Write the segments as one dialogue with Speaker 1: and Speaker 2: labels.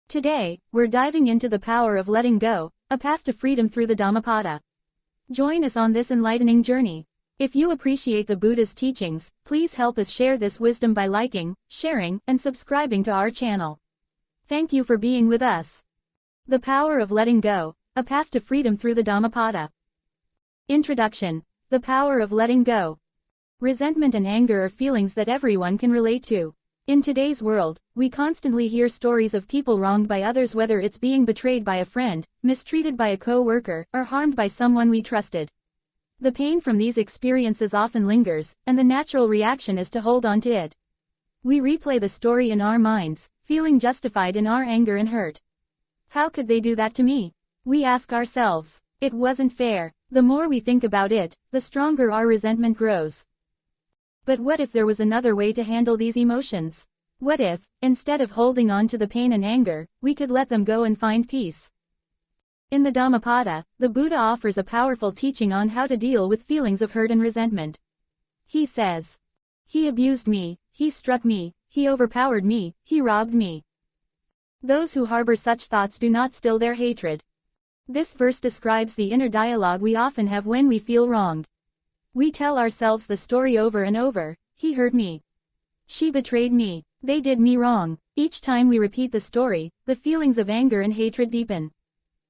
Speaker 1: Today, we're diving into the power of letting go, a path to freedom through the Dhammapada. Join us on this enlightening journey. If you appreciate the Buddha's teachings, please help us share this wisdom by liking, sharing, and subscribing to our channel. Thank you for being with us. The power of letting go, a path to freedom through the Dhammapada. Introduction. The power of letting go. Resentment and anger are feelings that everyone can relate to. In today's world, we constantly hear stories of people wronged by others, whether it's being betrayed by a friend, mistreated by a co-worker, or harmed by someone we trusted. The pain from these experiences often lingers, and the natural reaction is to hold on to it. We replay the story in our minds, feeling justified in our anger and hurt. How could they do that to me? We ask ourselves. It wasn't fair. The more we think about it, the stronger our resentment grows. But what if there was another way to handle these emotions? What if, instead of holding on to the pain and anger, we could let them go and find peace? In the Dhammapada, the Buddha offers a powerful teaching on how to deal with feelings of hurt and resentment. He says, "He abused me, he struck me, he overpowered me, he robbed me. Those who harbor such thoughts do not still their hatred." This verse describes the inner dialogue we often have when we feel wronged. We tell ourselves the story over and over: he hurt me. She betrayed me. They did me wrong. Each time we repeat the story, the feelings of anger and hatred deepen.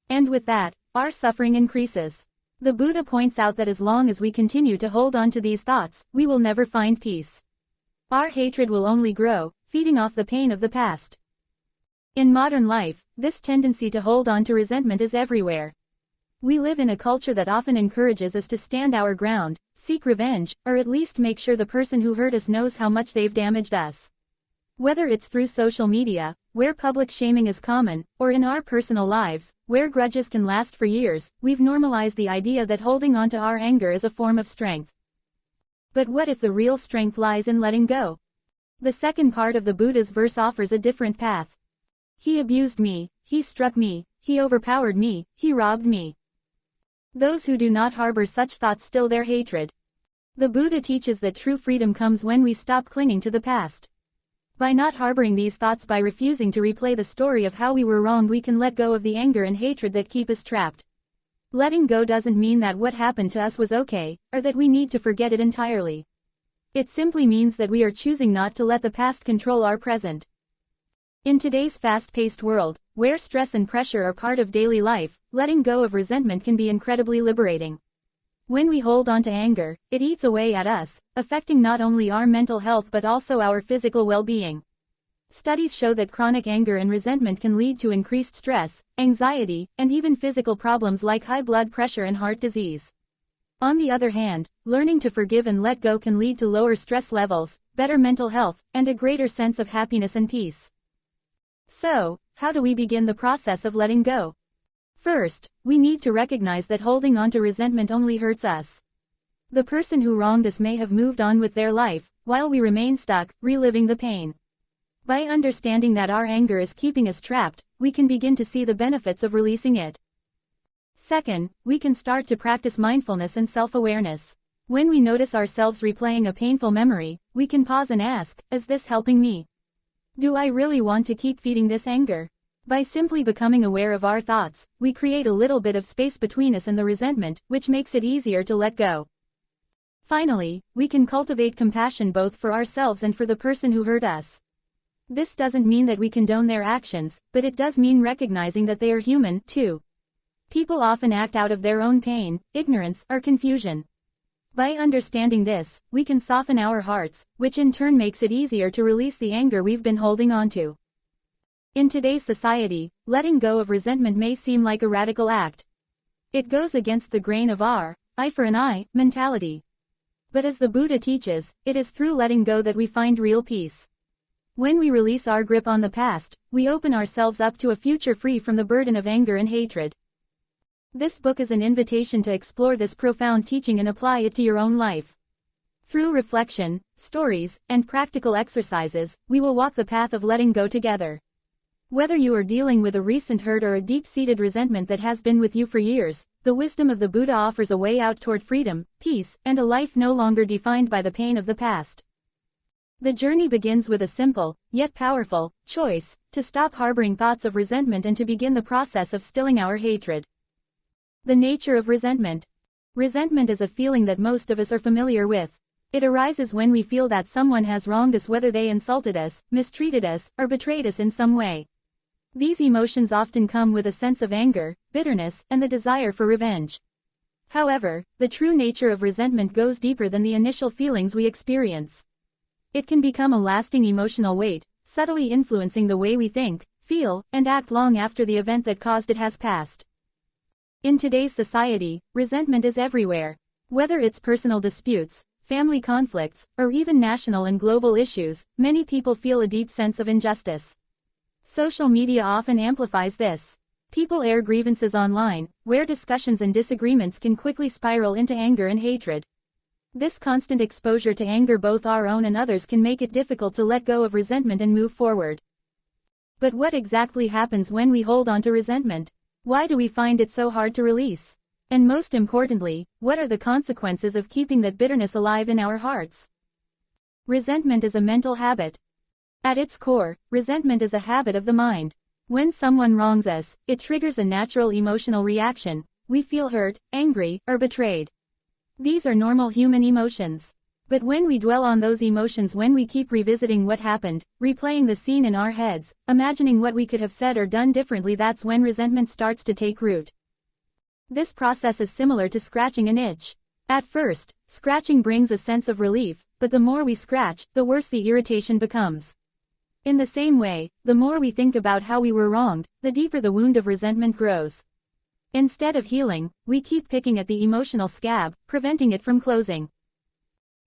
Speaker 1: And with that, our suffering increases. The Buddha points out that as long as we continue to hold on to these thoughts, we will never find peace. Our hatred will only grow, feeding off the pain of the past. In modern life, this tendency to hold on to resentment is everywhere. We live in a culture that often encourages us to stand our ground, seek revenge, or at least make sure the person who hurt us knows how much they've damaged us. Whether it's through social media, where public shaming is common, or in our personal lives, where grudges can last for years, we've normalized the idea that holding on to our anger is a form of strength. But what if the real strength lies in letting go? The second part of the Buddha's verse offers a different path. He abused me, he struck me, he overpowered me, he robbed me. Those who do not harbor such thoughts still their hatred. The Buddha teaches that true freedom comes when we stop clinging to the past. By not harboring these thoughts, by refusing to replay the story of how we were wronged, we can let go of the anger and hatred that keep us trapped. Letting go doesn't mean that what happened to us was okay, or that we need to forget it entirely. It simply means that we are choosing not to let the past control our present. In today's fast-paced world, where stress and pressure are part of daily life, letting go of resentment can be incredibly liberating. When we hold on to anger, it eats away at us, affecting not only our mental health but also our physical well-being. Studies show that chronic anger and resentment can lead to increased stress, anxiety, and even physical problems like high blood pressure and heart disease. On the other hand, learning to forgive and let go can lead to lower stress levels, better mental health, and a greater sense of happiness and peace. So, how do we begin the process of letting go? First, we need to recognize that holding on to resentment only hurts us. The person who wronged us may have moved on with their life, while we remain stuck, reliving the pain. By understanding that our anger is keeping us trapped, we can begin to see the benefits of releasing it. Second, we can start to practice mindfulness and self-awareness. When we notice ourselves replaying a painful memory, we can pause and ask, is this helping me? Do I really want to keep feeding this anger? By simply becoming aware of our thoughts, we create a little bit of space between us and the resentment, which makes it easier to let go. Finally, we can cultivate compassion both for ourselves and for the person who hurt us. This doesn't mean that we condone their actions, but it does mean recognizing that they are human, too. People often act out of their own pain, ignorance, or confusion. By understanding this, we can soften our hearts, which in turn makes it easier to release the anger we've been holding on to. In today's society, letting go of resentment may seem like a radical act. It goes against the grain of our eye for an eye mentality. But as the Buddha teaches, it is through letting go that we find real peace. When we release our grip on the past, we open ourselves up to a future free from the burden of anger and hatred. This book is an invitation to explore this profound teaching and apply it to your own life. Through reflection, stories, and practical exercises, we will walk the path of letting go together. Whether you are dealing with a recent hurt or a deep-seated resentment that has been with you for years, the wisdom of the Buddha offers a way out toward freedom, peace, and a life no longer defined by the pain of the past. The journey begins with a simple, yet powerful, choice, to stop harboring thoughts of resentment and to begin the process of stilling our hatred. The nature of resentment. Resentment is a feeling that most of us are familiar with. It arises when we feel that someone has wronged us, whether they insulted us, mistreated us, or betrayed us in some way. These emotions often come with a sense of anger, bitterness, and the desire for revenge. However, the true nature of resentment goes deeper than the initial feelings we experience. It can become a lasting emotional weight, subtly influencing the way we think, feel, and act long after the event that caused it has passed. In today's society, resentment is everywhere. Whether it's personal disputes, family conflicts, or even national and global issues, many people feel a deep sense of injustice. Social media often amplifies this. People air grievances online, where discussions and disagreements can quickly spiral into anger and hatred. This constant exposure to anger, both our own and others, can make it difficult to let go of resentment and move forward. But what exactly happens when we hold on to resentment? Why do we find it so hard to release? And most importantly, what are the consequences of keeping that bitterness alive in our hearts? Resentment is a mental habit. At its core, resentment is a habit of the mind. When someone wrongs us, it triggers a natural emotional reaction. We feel hurt, angry, or betrayed. These are normal human emotions. But when we dwell on those emotions, when we keep revisiting what happened, replaying the scene in our heads, imagining what we could have said or done differently, that's when resentment starts to take root. This process is similar to scratching an itch. At first, scratching brings a sense of relief, but the more we scratch, the worse the irritation becomes. In the same way, the more we think about how we were wronged, the deeper the wound of resentment grows. Instead of healing, we keep picking at the emotional scab, preventing it from closing.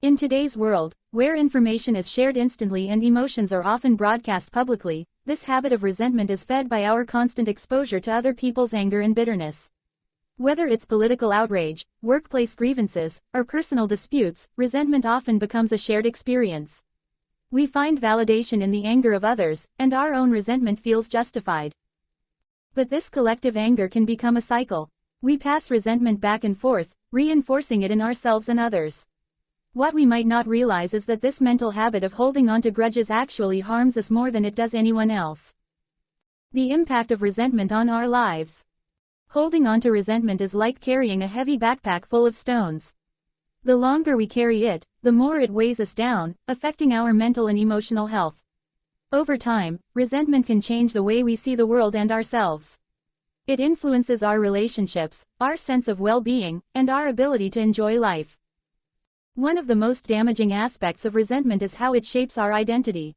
Speaker 1: In today's world, where information is shared instantly and emotions are often broadcast publicly, this habit of resentment is fed by our constant exposure to other people's anger and bitterness. Whether it's political outrage, workplace grievances, or personal disputes, resentment often becomes a shared experience. We find validation in the anger of others, and our own resentment feels justified. But this collective anger can become a cycle. We pass resentment back and forth, reinforcing it in ourselves and others. What we might not realize is that this mental habit of holding on to grudges actually harms us more than it does anyone else. The impact of resentment on our lives. Holding on to resentment is like carrying a heavy backpack full of stones. The longer we carry it, the more it weighs us down, affecting our mental and emotional health. Over time, resentment can change the way we see the world and ourselves. It influences our relationships, our sense of well-being, and our ability to enjoy life. One of the most damaging aspects of resentment is how it shapes our identity.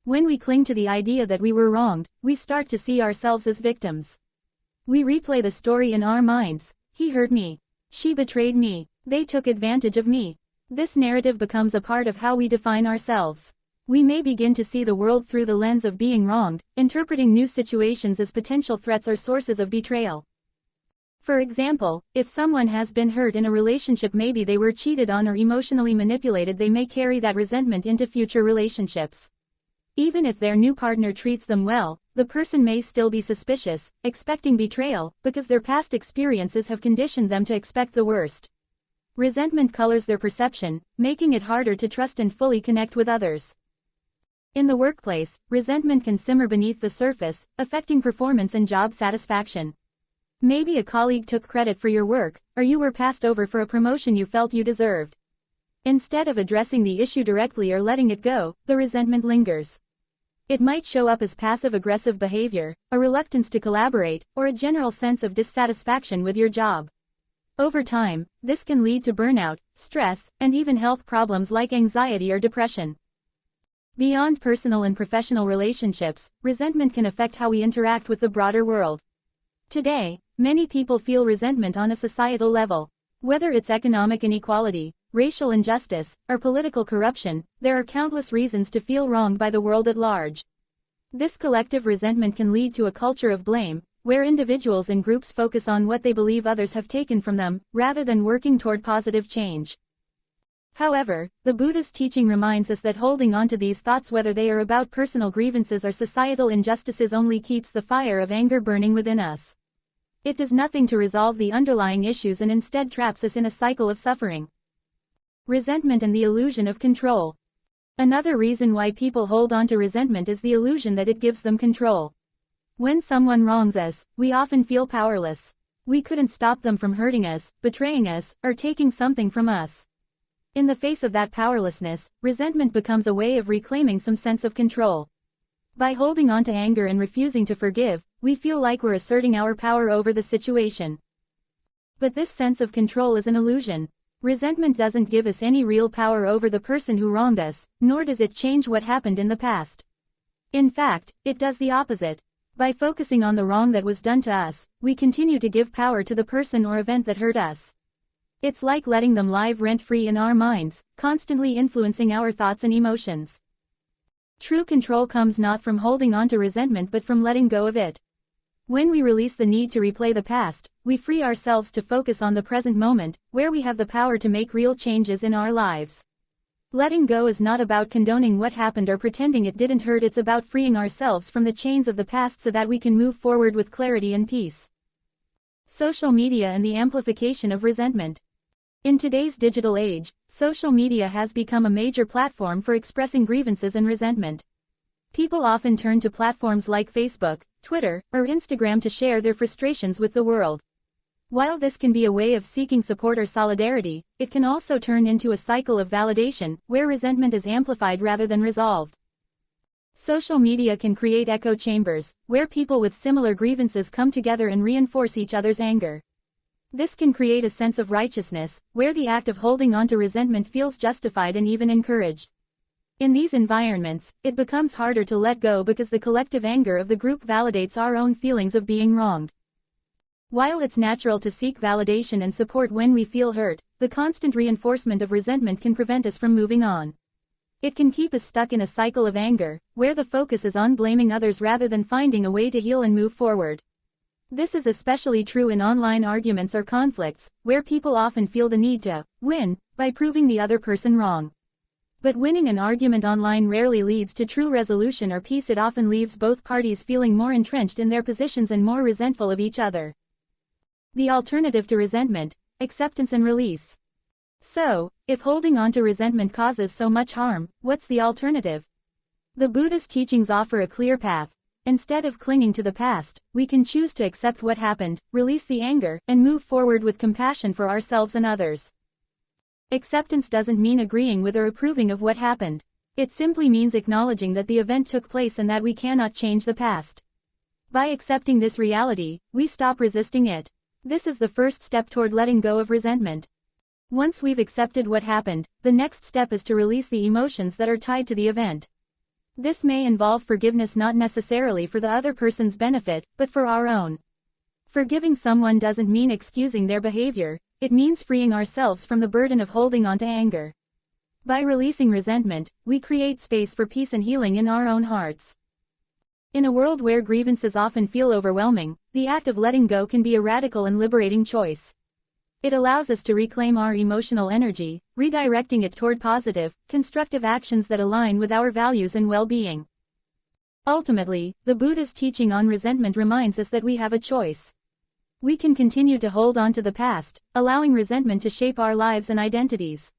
Speaker 1: When we cling to the idea that we were wronged, we start to see ourselves as victims. We replay the story in our minds. He hurt me. She betrayed me. They took advantage of me. This narrative becomes a part of how we define ourselves. We may begin to see the world through the lens of being wronged, interpreting new situations as potential threats or sources of betrayal. For example, if someone has been hurt in a relationship, maybe they were cheated on or emotionally manipulated, they may carry that resentment into future relationships. Even if their new partner treats them well, the person may still be suspicious, expecting betrayal, because their past experiences have conditioned them to expect the worst. Resentment colors their perception, making it harder to trust and fully connect with others. In the workplace, resentment can simmer beneath the surface, affecting performance and job satisfaction. Maybe a colleague took credit for your work, or you were passed over for a promotion you felt you deserved. Instead of addressing the issue directly or letting it go, the resentment lingers. It might show up as passive-aggressive behavior, a reluctance to collaborate, or a general sense of dissatisfaction with your job. Over time, this can lead to burnout, stress, and even health problems like anxiety or depression. Beyond personal and professional relationships, resentment can affect how we interact with the broader world. Today, many people feel resentment on a societal level. Whether it's economic inequality, racial injustice, or political corruption, there are countless reasons to feel wronged by the world at large. This collective resentment can lead to a culture of blame, where individuals and groups focus on what they believe others have taken from them, rather than working toward positive change. However, the Buddhist teaching reminds us that holding on to these thoughts, whether they are about personal grievances or societal injustices, only keeps the fire of anger burning within us. It does nothing to resolve the underlying issues and instead traps us in a cycle of suffering. Resentment and the illusion of control. Another reason why people hold on to resentment is the illusion that it gives them control. When someone wrongs us, we often feel powerless. We couldn't stop them from hurting us, betraying us, or taking something from us. In the face of that powerlessness, resentment becomes a way of reclaiming some sense of control. By holding on to anger and refusing to forgive, we feel like we're asserting our power over the situation. But this sense of control is an illusion. Resentment doesn't give us any real power over the person who wronged us, nor does it change what happened in the past. In fact, it does the opposite. By focusing on the wrong that was done to us, we continue to give power to the person or event that hurt us. It's like letting them live rent-free in our minds, constantly influencing our thoughts and emotions. True control comes not from holding on to resentment but from letting go of it. When we release the need to replay the past, we free ourselves to focus on the present moment, where we have the power to make real changes in our lives. Letting go is not about condoning what happened or pretending it didn't hurt. It's about freeing ourselves from the chains of the past so that we can move forward with clarity and peace. Social media and the amplification of resentment. In today's digital age, social media has become a major platform for expressing grievances and resentment. People often turn to platforms like Facebook, Twitter, or Instagram to share their frustrations with the world. While this can be a way of seeking support or solidarity, it can also turn into a cycle of validation, where resentment is amplified rather than resolved. Social media can create echo chambers, where people with similar grievances come together and reinforce each other's anger. This can create a sense of righteousness, where the act of holding on to resentment feels justified and even encouraged. In these environments, it becomes harder to let go because the collective anger of the group validates our own feelings of being wronged. While it's natural to seek validation and support when we feel hurt, the constant reinforcement of resentment can prevent us from moving on. It can keep us stuck in a cycle of anger, where the focus is on blaming others rather than finding a way to heal and move forward. This is especially true in online arguments or conflicts, where people often feel the need to win by proving the other person wrong. But winning an argument online rarely leads to true resolution or peace. It often leaves both parties feeling more entrenched in their positions and more resentful of each other. The alternative to resentment: acceptance and release. So, if holding on to resentment causes so much harm, what's the alternative? The Buddhist teachings offer a clear path. Instead of clinging to the past, we can choose to accept what happened, release the anger, and move forward with compassion for ourselves and others. Acceptance doesn't mean agreeing with or approving of what happened. It simply means acknowledging that the event took place and that we cannot change the past. By accepting this reality, we stop resisting it. This is the first step toward letting go of resentment. Once we've accepted what happened, the next step is to release the emotions that are tied to the event. This may involve forgiveness, not necessarily for the other person's benefit, but for our own. Forgiving someone doesn't mean excusing their behavior. It means freeing ourselves from the burden of holding on to anger. By releasing resentment, we create space for peace and healing in our own hearts. In a world where grievances often feel overwhelming, the act of letting go can be a radical and liberating choice. It allows us to reclaim our emotional energy, redirecting it toward positive, constructive actions that align with our values and well-being. Ultimately, the Buddha's teaching on resentment reminds us that we have a choice. We can continue to hold on to the past, allowing resentment to shape our lives and identities.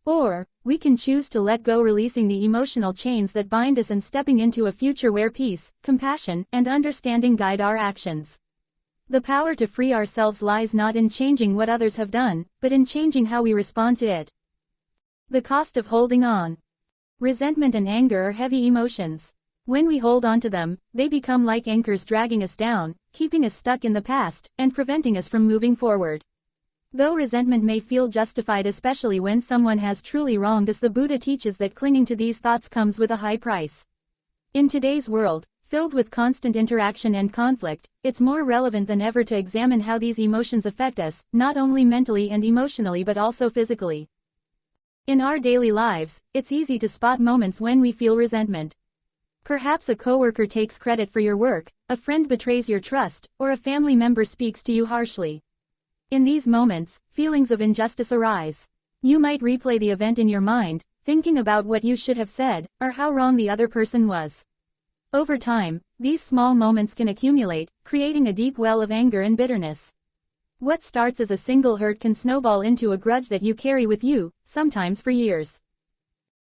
Speaker 1: Or, we can choose to let go, releasing the emotional chains that bind us and stepping into a future where peace, compassion, and understanding guide our actions. The power to free ourselves lies not in changing what others have done, but in changing how we respond to it. The cost of holding on. Resentment and anger are heavy emotions. When we hold on to them, they become like anchors dragging us down, keeping us stuck in the past, and preventing us from moving forward. Though resentment may feel justified, especially when someone has truly wronged us, the Buddha teaches that clinging to these thoughts comes with a high price. In today's world, filled with constant interaction and conflict, it's more relevant than ever to examine how these emotions affect us, not only mentally and emotionally but also physically. In our daily lives, it's easy to spot moments when we feel resentment. Perhaps a coworker takes credit for your work, a friend betrays your trust, or a family member speaks to you harshly. In these moments, feelings of injustice arise. You might replay the event in your mind, thinking about what you should have said, or how wrong the other person was. Over time, these small moments can accumulate, creating a deep well of anger and bitterness. What starts as a single hurt can snowball into a grudge that you carry with you, sometimes for years.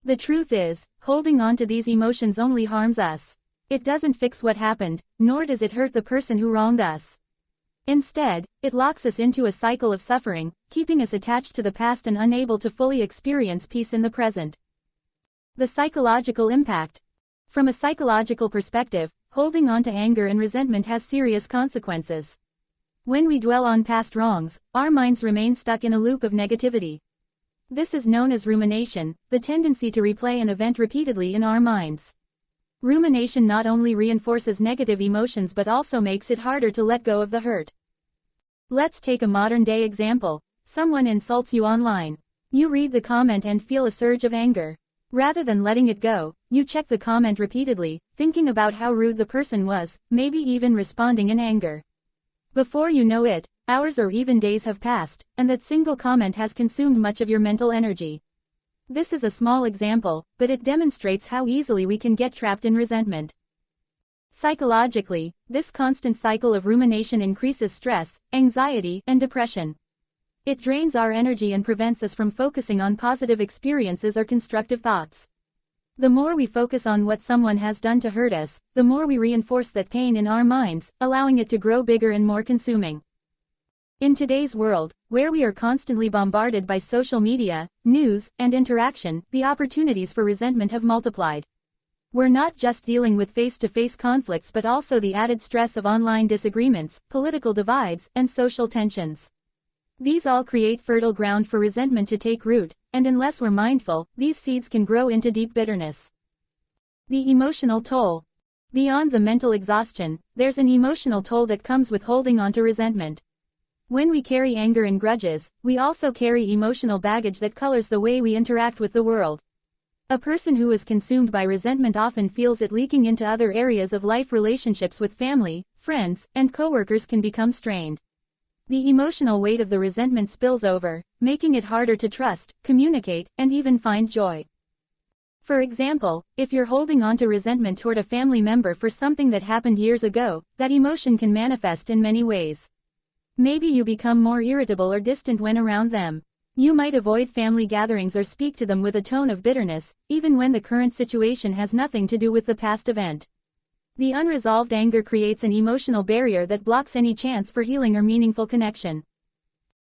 Speaker 1: The truth is, holding on to these emotions only harms us. It doesn't fix what happened, nor does it hurt the person who wronged us. Instead, it locks us into a cycle of suffering, keeping us attached to the past and unable to fully experience peace in the present. The psychological impact. From a psychological perspective, holding on to anger and resentment has serious consequences. When we dwell on past wrongs, our minds remain stuck in a loop of negativity. This is known as rumination, the tendency to replay an event repeatedly in our minds. Rumination not only reinforces negative emotions but also makes it harder to let go of the hurt. Let's take a modern-day example. Someone insults you online. You read the comment and feel a surge of anger. Rather than letting it go, you check the comment repeatedly, thinking about how rude the person was, maybe even responding in anger. Before you know it, hours or even days have passed, and that single comment has consumed much of your mental energy. This is a small example, but it demonstrates how easily we can get trapped in resentment. Psychologically, this constant cycle of rumination increases stress, anxiety, and depression. It drains our energy and prevents us from focusing on positive experiences or constructive thoughts. The more we focus on what someone has done to hurt us, the more we reinforce that pain in our minds, allowing it to grow bigger and more consuming. In today's world, where we are constantly bombarded by social media, news, and interaction, the opportunities for resentment have multiplied. We're not just dealing with face-to-face conflicts but also the added stress of online disagreements, political divides, and social tensions. These all create fertile ground for resentment to take root, and unless we're mindful, these seeds can grow into deep bitterness. The emotional toll. Beyond the mental exhaustion, there's an emotional toll that comes with holding on to resentment. When we carry anger and grudges, we also carry emotional baggage that colors the way we interact with the world. A person who is consumed by resentment often feels it leaking into other areas of life. Relationships with family, friends, and coworkers can become strained. The emotional weight of the resentment spills over, making it harder to trust, communicate, and even find joy. For example, if you're holding on to resentment toward a family member for something that happened years ago, that emotion can manifest in many ways. Maybe you become more irritable or distant when around them. You might avoid family gatherings or speak to them with a tone of bitterness, even when the current situation has nothing to do with the past event. The unresolved anger creates an emotional barrier that blocks any chance for healing or meaningful connection.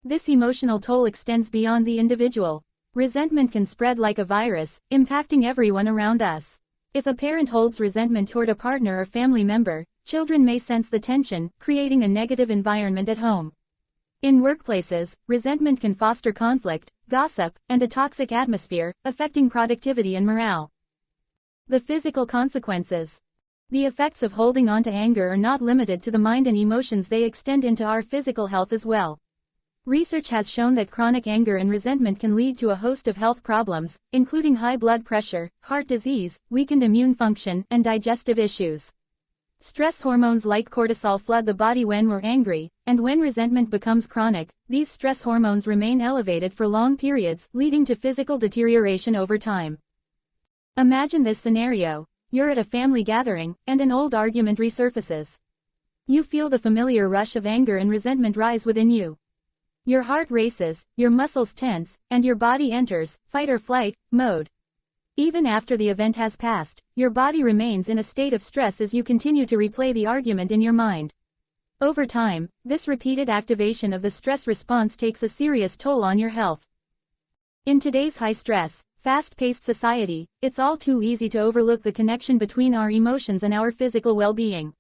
Speaker 1: This emotional toll extends beyond the individual. Resentment can spread like a virus, impacting everyone around us. If a parent holds resentment toward a partner or family member, children may sense the tension, creating a negative environment at home. In workplaces, resentment can foster conflict, gossip, and a toxic atmosphere, affecting productivity and morale. The physical consequences. The effects of holding on to anger are not limited to the mind and emotions, they extend into our physical health as well. Research has shown that chronic anger and resentment can lead to a host of health problems, including high blood pressure, heart disease, weakened immune function, and digestive issues. Stress hormones like cortisol flood the body when we're angry, and when resentment becomes chronic, these stress hormones remain elevated for long periods, leading to physical deterioration over time. Imagine this scenario. You're at a family gathering, and an old argument resurfaces. You feel the familiar rush of anger and resentment rise within you. Your heart races, your muscles tense, and your body enters fight or flight mode. Even after the event has passed, your body remains in a state of stress as you continue to replay the argument in your mind. Over time, this repeated activation of the stress response takes a serious toll on your health. In today's high-stress, fast-paced society, it's all too easy to overlook the connection between our emotions and our physical well-being.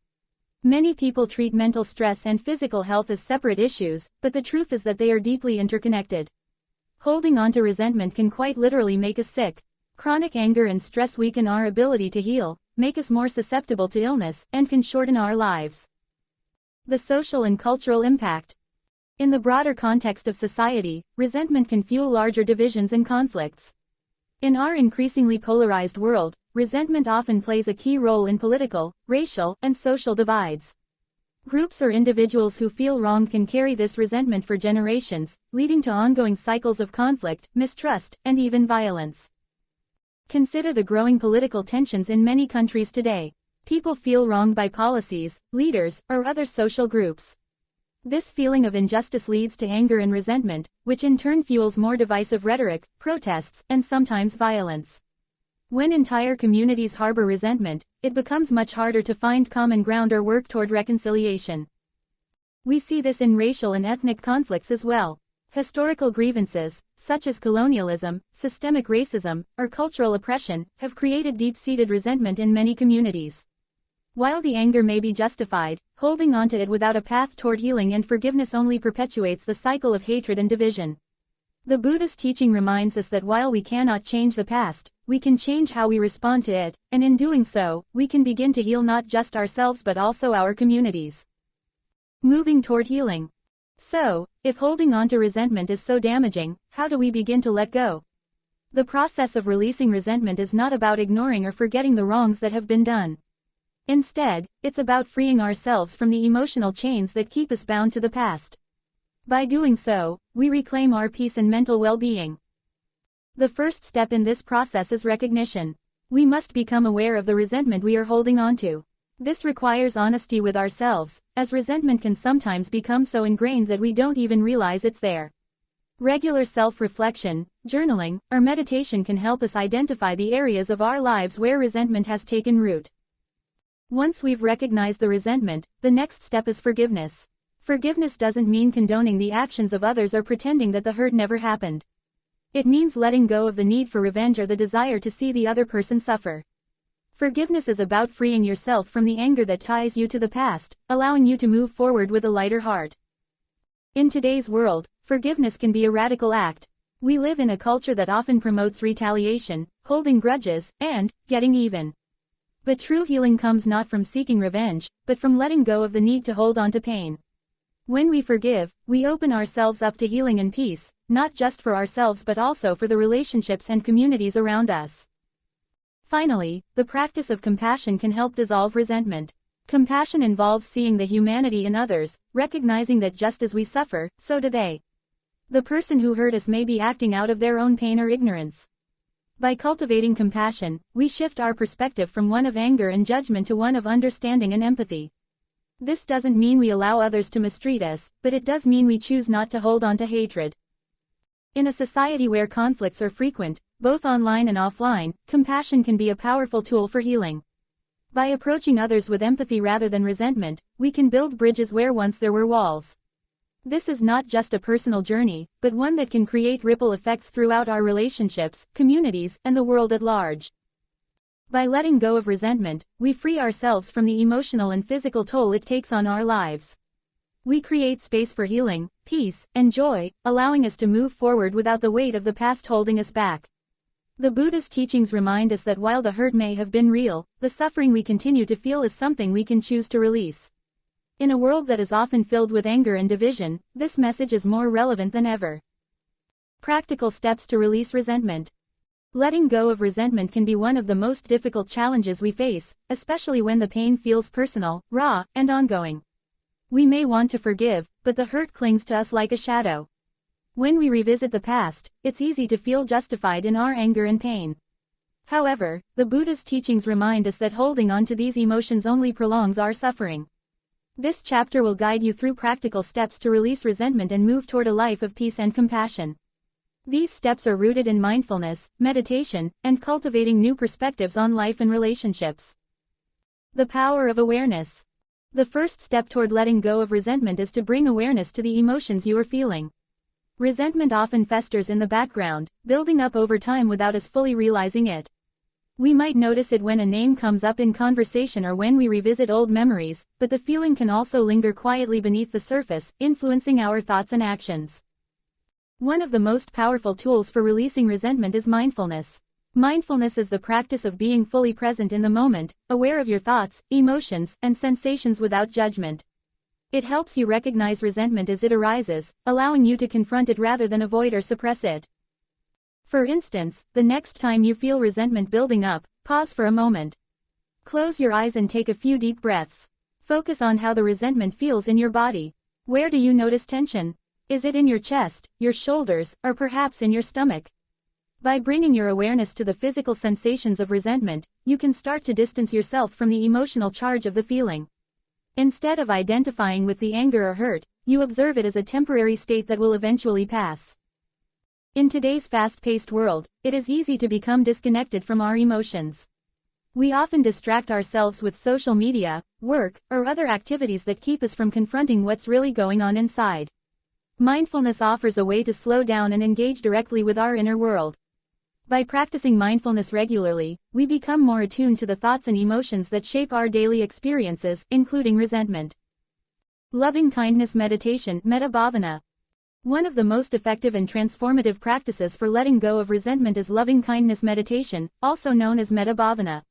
Speaker 1: Many people treat mental stress and physical health as separate issues, but the truth is that they are deeply interconnected. Holding on to resentment can quite literally make us sick. Chronic anger and stress weaken our ability to heal, make us more susceptible to illness, and can shorten our lives. The social and cultural impact. In the broader context of society, resentment can fuel larger divisions and conflicts. In our increasingly polarized world, resentment often plays a key role in political, racial, and social divides. Groups or individuals who feel wronged can carry this resentment for generations, leading to ongoing cycles of conflict, mistrust, and even violence. Consider the growing political tensions in many countries today. People feel wronged by policies, leaders, or other social groups. This feeling of injustice leads to anger and resentment, which in turn fuels more divisive rhetoric, protests, and sometimes violence. When entire communities harbor resentment, it becomes much harder to find common ground or work toward reconciliation. We see this in racial and ethnic conflicts as well. Historical grievances, such as colonialism, systemic racism, or cultural oppression, have created deep-seated resentment in many communities. While the anger may be justified, holding on to it without a path toward healing and forgiveness only perpetuates the cycle of hatred and division. The Buddhist teaching reminds us that while we cannot change the past, we can change how we respond to it, and in doing so, we can begin to heal not just ourselves but also our communities. Moving toward healing. So, if holding on to resentment is so damaging, how do we begin to let go? The process of releasing resentment is not about ignoring or forgetting the wrongs that have been done. Instead, it's about freeing ourselves from the emotional chains that keep us bound to the past. By doing so, we reclaim our peace and mental well-being. The first step in this process is recognition. We must become aware of the resentment we are holding on to. This requires honesty with ourselves, as resentment can sometimes become so ingrained that we don't even realize it's there. Regular self-reflection, journaling, or meditation can help us identify the areas of our lives where resentment has taken root. Once we've recognized the resentment, the next step is forgiveness. Forgiveness doesn't mean condoning the actions of others or pretending that the hurt never happened. It means letting go of the need for revenge or the desire to see the other person suffer. Forgiveness is about freeing yourself from the anger that ties you to the past, allowing you to move forward with a lighter heart. In today's world, forgiveness can be a radical act. We live in a culture that often promotes retaliation, holding grudges, and getting even. But true healing comes not from seeking revenge, but from letting go of the need to hold on to pain. When we forgive, we open ourselves up to healing and peace, not just for ourselves but also for the relationships and communities around us. Finally, the practice of compassion can help dissolve resentment. Compassion involves seeing the humanity in others, recognizing that just as we suffer, so do they. The person who hurt us may be acting out of their own pain or ignorance. By cultivating compassion, we shift our perspective from one of anger and judgment to one of understanding and empathy. This doesn't mean we allow others to mistreat us, but it does mean we choose not to hold on to hatred. In a society where conflicts are frequent, both online and offline, compassion can be a powerful tool for healing. By approaching others with empathy rather than resentment, we can build bridges where once there were walls. This is not just a personal journey, but one that can create ripple effects throughout our relationships, communities, and the world at large. By letting go of resentment, we free ourselves from the emotional and physical toll it takes on our lives. We create space for healing, peace, and joy, allowing us to move forward without the weight of the past holding us back. The Buddhist teachings remind us that while the hurt may have been real, the suffering we continue to feel is something we can choose to release. In a world that is often filled with anger and division, this message is more relevant than ever. Practical steps to release resentment. Letting go of resentment can be one of the most difficult challenges we face, especially when the pain feels personal, raw, and ongoing. We may want to forgive, but the hurt clings to us like a shadow. When we revisit the past, it's easy to feel justified in our anger and pain. However, the Buddha's teachings remind us that holding on to these emotions only prolongs our suffering. This chapter will guide you through practical steps to release resentment and move toward a life of peace and compassion. These steps are rooted in mindfulness, meditation, and cultivating new perspectives on life and relationships. The power of awareness. The first step toward letting go of resentment is to bring awareness to the emotions you are feeling. Resentment often festers in the background, building up over time without us fully realizing it. We might notice it when a name comes up in conversation or when we revisit old memories, but the feeling can also linger quietly beneath the surface, influencing our thoughts and actions. One of the most powerful tools for releasing resentment is mindfulness. Mindfulness is the practice of being fully present in the moment, aware of your thoughts, emotions, and sensations without judgment. It helps you recognize resentment as it arises, allowing you to confront it rather than avoid or suppress it. For instance, the next time you feel resentment building up, pause for a moment. Close your eyes and take a few deep breaths. Focus on how the resentment feels in your body. Where do you notice tension? Is it in your chest, your shoulders, or perhaps in your stomach? By bringing your awareness to the physical sensations of resentment, you can start to distance yourself from the emotional charge of the feeling. Instead of identifying with the anger or hurt, you observe it as a temporary state that will eventually pass. In today's fast-paced world, it is easy to become disconnected from our emotions. We often distract ourselves with social media, work, or other activities that keep us from confronting what's really going on inside. Mindfulness offers a way to slow down and engage directly with our inner world. By practicing mindfulness regularly, we become more attuned to the thoughts and emotions that shape our daily experiences, including resentment. Loving-kindness meditation, metta bhavana. One of the most effective and transformative practices for letting go of resentment is loving-kindness meditation, also known as metta bhavana.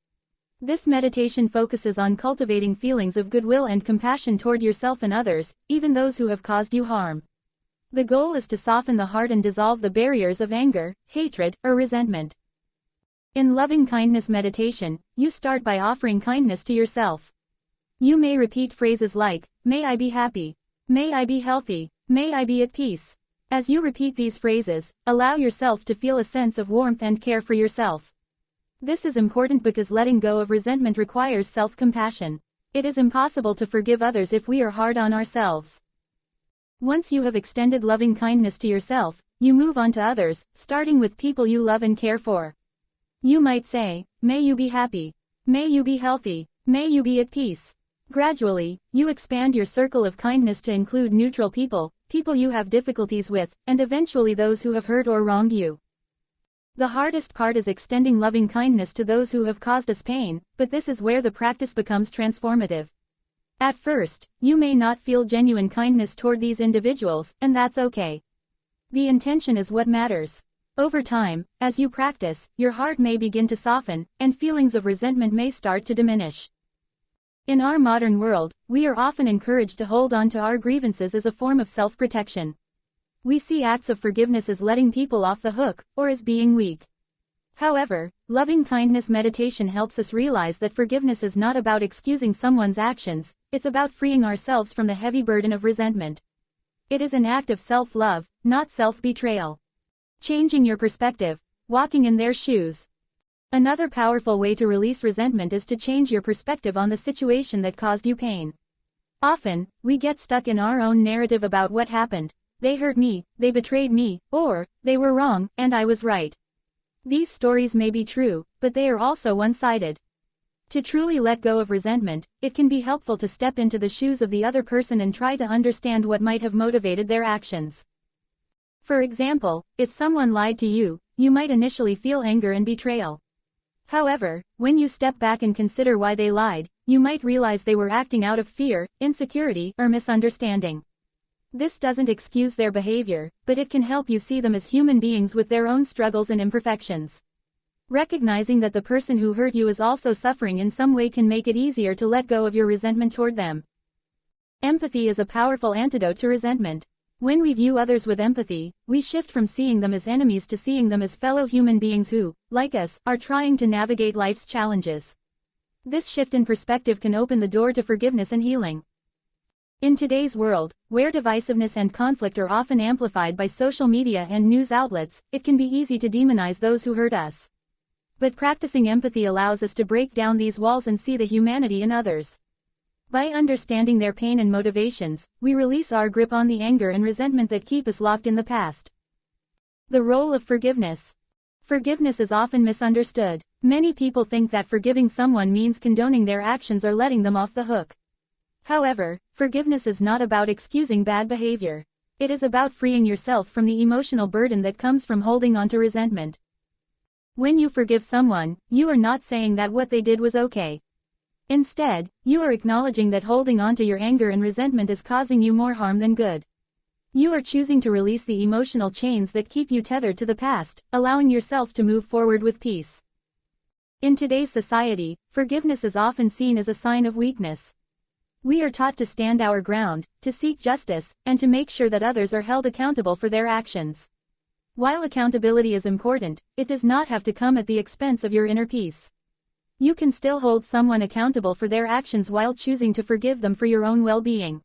Speaker 1: This meditation focuses on cultivating feelings of goodwill and compassion toward yourself and others, even those who have caused you harm. The goal is to soften the heart and dissolve the barriers of anger, hatred, or resentment. In loving-kindness meditation, you start by offering kindness to yourself. You may repeat phrases like, "May I be happy," "May I be healthy," "May I be at peace." As you repeat these phrases, allow yourself to feel a sense of warmth and care for yourself. This is important because letting go of resentment requires self-compassion. It is impossible to forgive others if we are hard on ourselves. Once you have extended loving kindness to yourself, you move on to others, starting with people you love and care for. You might say, "May you be happy," "May you be healthy," "May you be at peace." Gradually, you expand your circle of kindness to include neutral people, people you have difficulties with, and eventually those who have hurt or wronged you. The hardest part is extending loving kindness to those who have caused us pain, but this is where the practice becomes transformative. At first, you may not feel genuine kindness toward these individuals, and that's okay. The intention is what matters. Over time, as you practice, your heart may begin to soften, and feelings of resentment may start to diminish. In our modern world, we are often encouraged to hold on to our grievances as a form of self-protection. We see acts of forgiveness as letting people off the hook, or as being weak. However, loving-kindness meditation helps us realize that forgiveness is not about excusing someone's actions, it's about freeing ourselves from the heavy burden of resentment. It is an act of self-love, not self-betrayal. Changing your perspective, walking in their shoes. Another powerful way to release resentment is to change your perspective on the situation that caused you pain. Often, we get stuck in our own narrative about what happened. They hurt me, they betrayed me, or, they were wrong, and I was right. These stories may be true, but they are also one-sided. To truly let go of resentment, it can be helpful to step into the shoes of the other person and try to understand what might have motivated their actions. For example, if someone lied to you, you might initially feel anger and betrayal. However, when you step back and consider why they lied, you might realize they were acting out of fear, insecurity, or misunderstanding. This doesn't excuse their behavior, but it can help you see them as human beings with their own struggles and imperfections. Recognizing that the person who hurt you is also suffering in some way can make it easier to let go of your resentment toward them. Empathy is a powerful antidote to resentment. When we view others with empathy, we shift from seeing them as enemies to seeing them as fellow human beings who, like us, are trying to navigate life's challenges. This shift in perspective can open the door to forgiveness and healing. In today's world, where divisiveness and conflict are often amplified by social media and news outlets, it can be easy to demonize those who hurt us. But practicing empathy allows us to break down these walls and see the humanity in others. By understanding their pain and motivations, we release our grip on the anger and resentment that keep us locked in the past. The role of forgiveness. Forgiveness is often misunderstood. Many people think that forgiving someone means condoning their actions or letting them off the hook. However, forgiveness is not about excusing bad behavior. It is about freeing yourself from the emotional burden that comes from holding on to resentment. When you forgive someone, you are not saying that what they did was okay. Instead, you are acknowledging that holding on to your anger and resentment is causing you more harm than good. You are choosing to release the emotional chains that keep you tethered to the past, allowing yourself to move forward with peace. In today's society, forgiveness is often seen as a sign of weakness. We are taught to stand our ground, to seek justice, and to make sure that others are held accountable for their actions. While accountability is important, it does not have to come at the expense of your inner peace. You can still hold someone accountable for their actions while choosing to forgive them for your own well-being.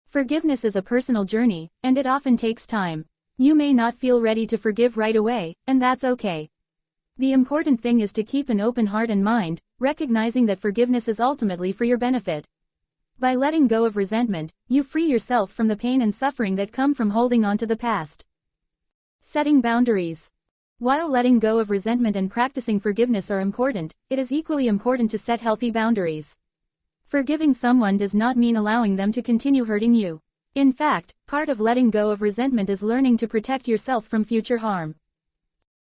Speaker 1: Forgiveness is a personal journey, and it often takes time. You may not feel ready to forgive right away, and that's okay. The important thing is to keep an open heart and mind, recognizing that forgiveness is ultimately for your benefit. By letting go of resentment, you free yourself from the pain and suffering that come from holding on to the past. Setting boundaries. While letting go of resentment and practicing forgiveness are important, it is equally important to set healthy boundaries. Forgiving someone does not mean allowing them to continue hurting you. In fact, part of letting go of resentment is learning to protect yourself from future harm.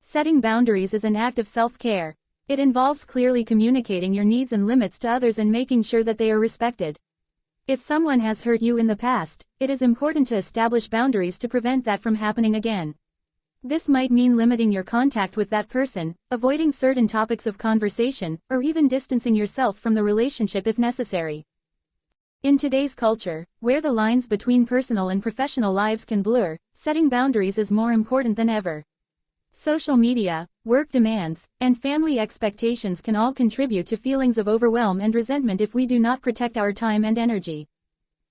Speaker 1: Setting boundaries is an act of self-care. It involves clearly communicating your needs and limits to others and making sure that they are respected. If someone has hurt you in the past, it is important to establish boundaries to prevent that from happening again. This might mean limiting your contact with that person, avoiding certain topics of conversation, or even distancing yourself from the relationship if necessary. In today's culture, where the lines between personal and professional lives can blur, setting boundaries is more important than ever. Social media, work demands, and family expectations can all contribute to feelings of overwhelm and resentment if we do not protect our time and energy.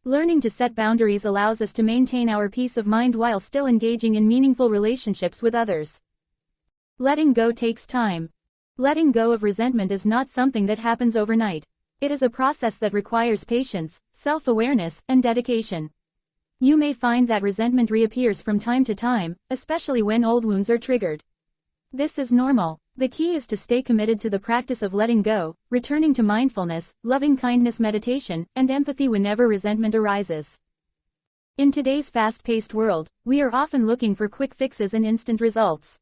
Speaker 1: Learning to set boundaries allows us to maintain our peace of mind while still engaging in meaningful relationships with others. Letting go takes time. Letting go of resentment is not something that happens overnight. It is a process that requires patience, self-awareness, and dedication. You may find that resentment reappears from time to time, especially when old wounds are triggered. This is normal. The key is to stay committed to the practice of letting go, returning to mindfulness, loving-kindness meditation, and empathy whenever resentment arises. In today's fast-paced world, we are often looking for quick fixes and instant results.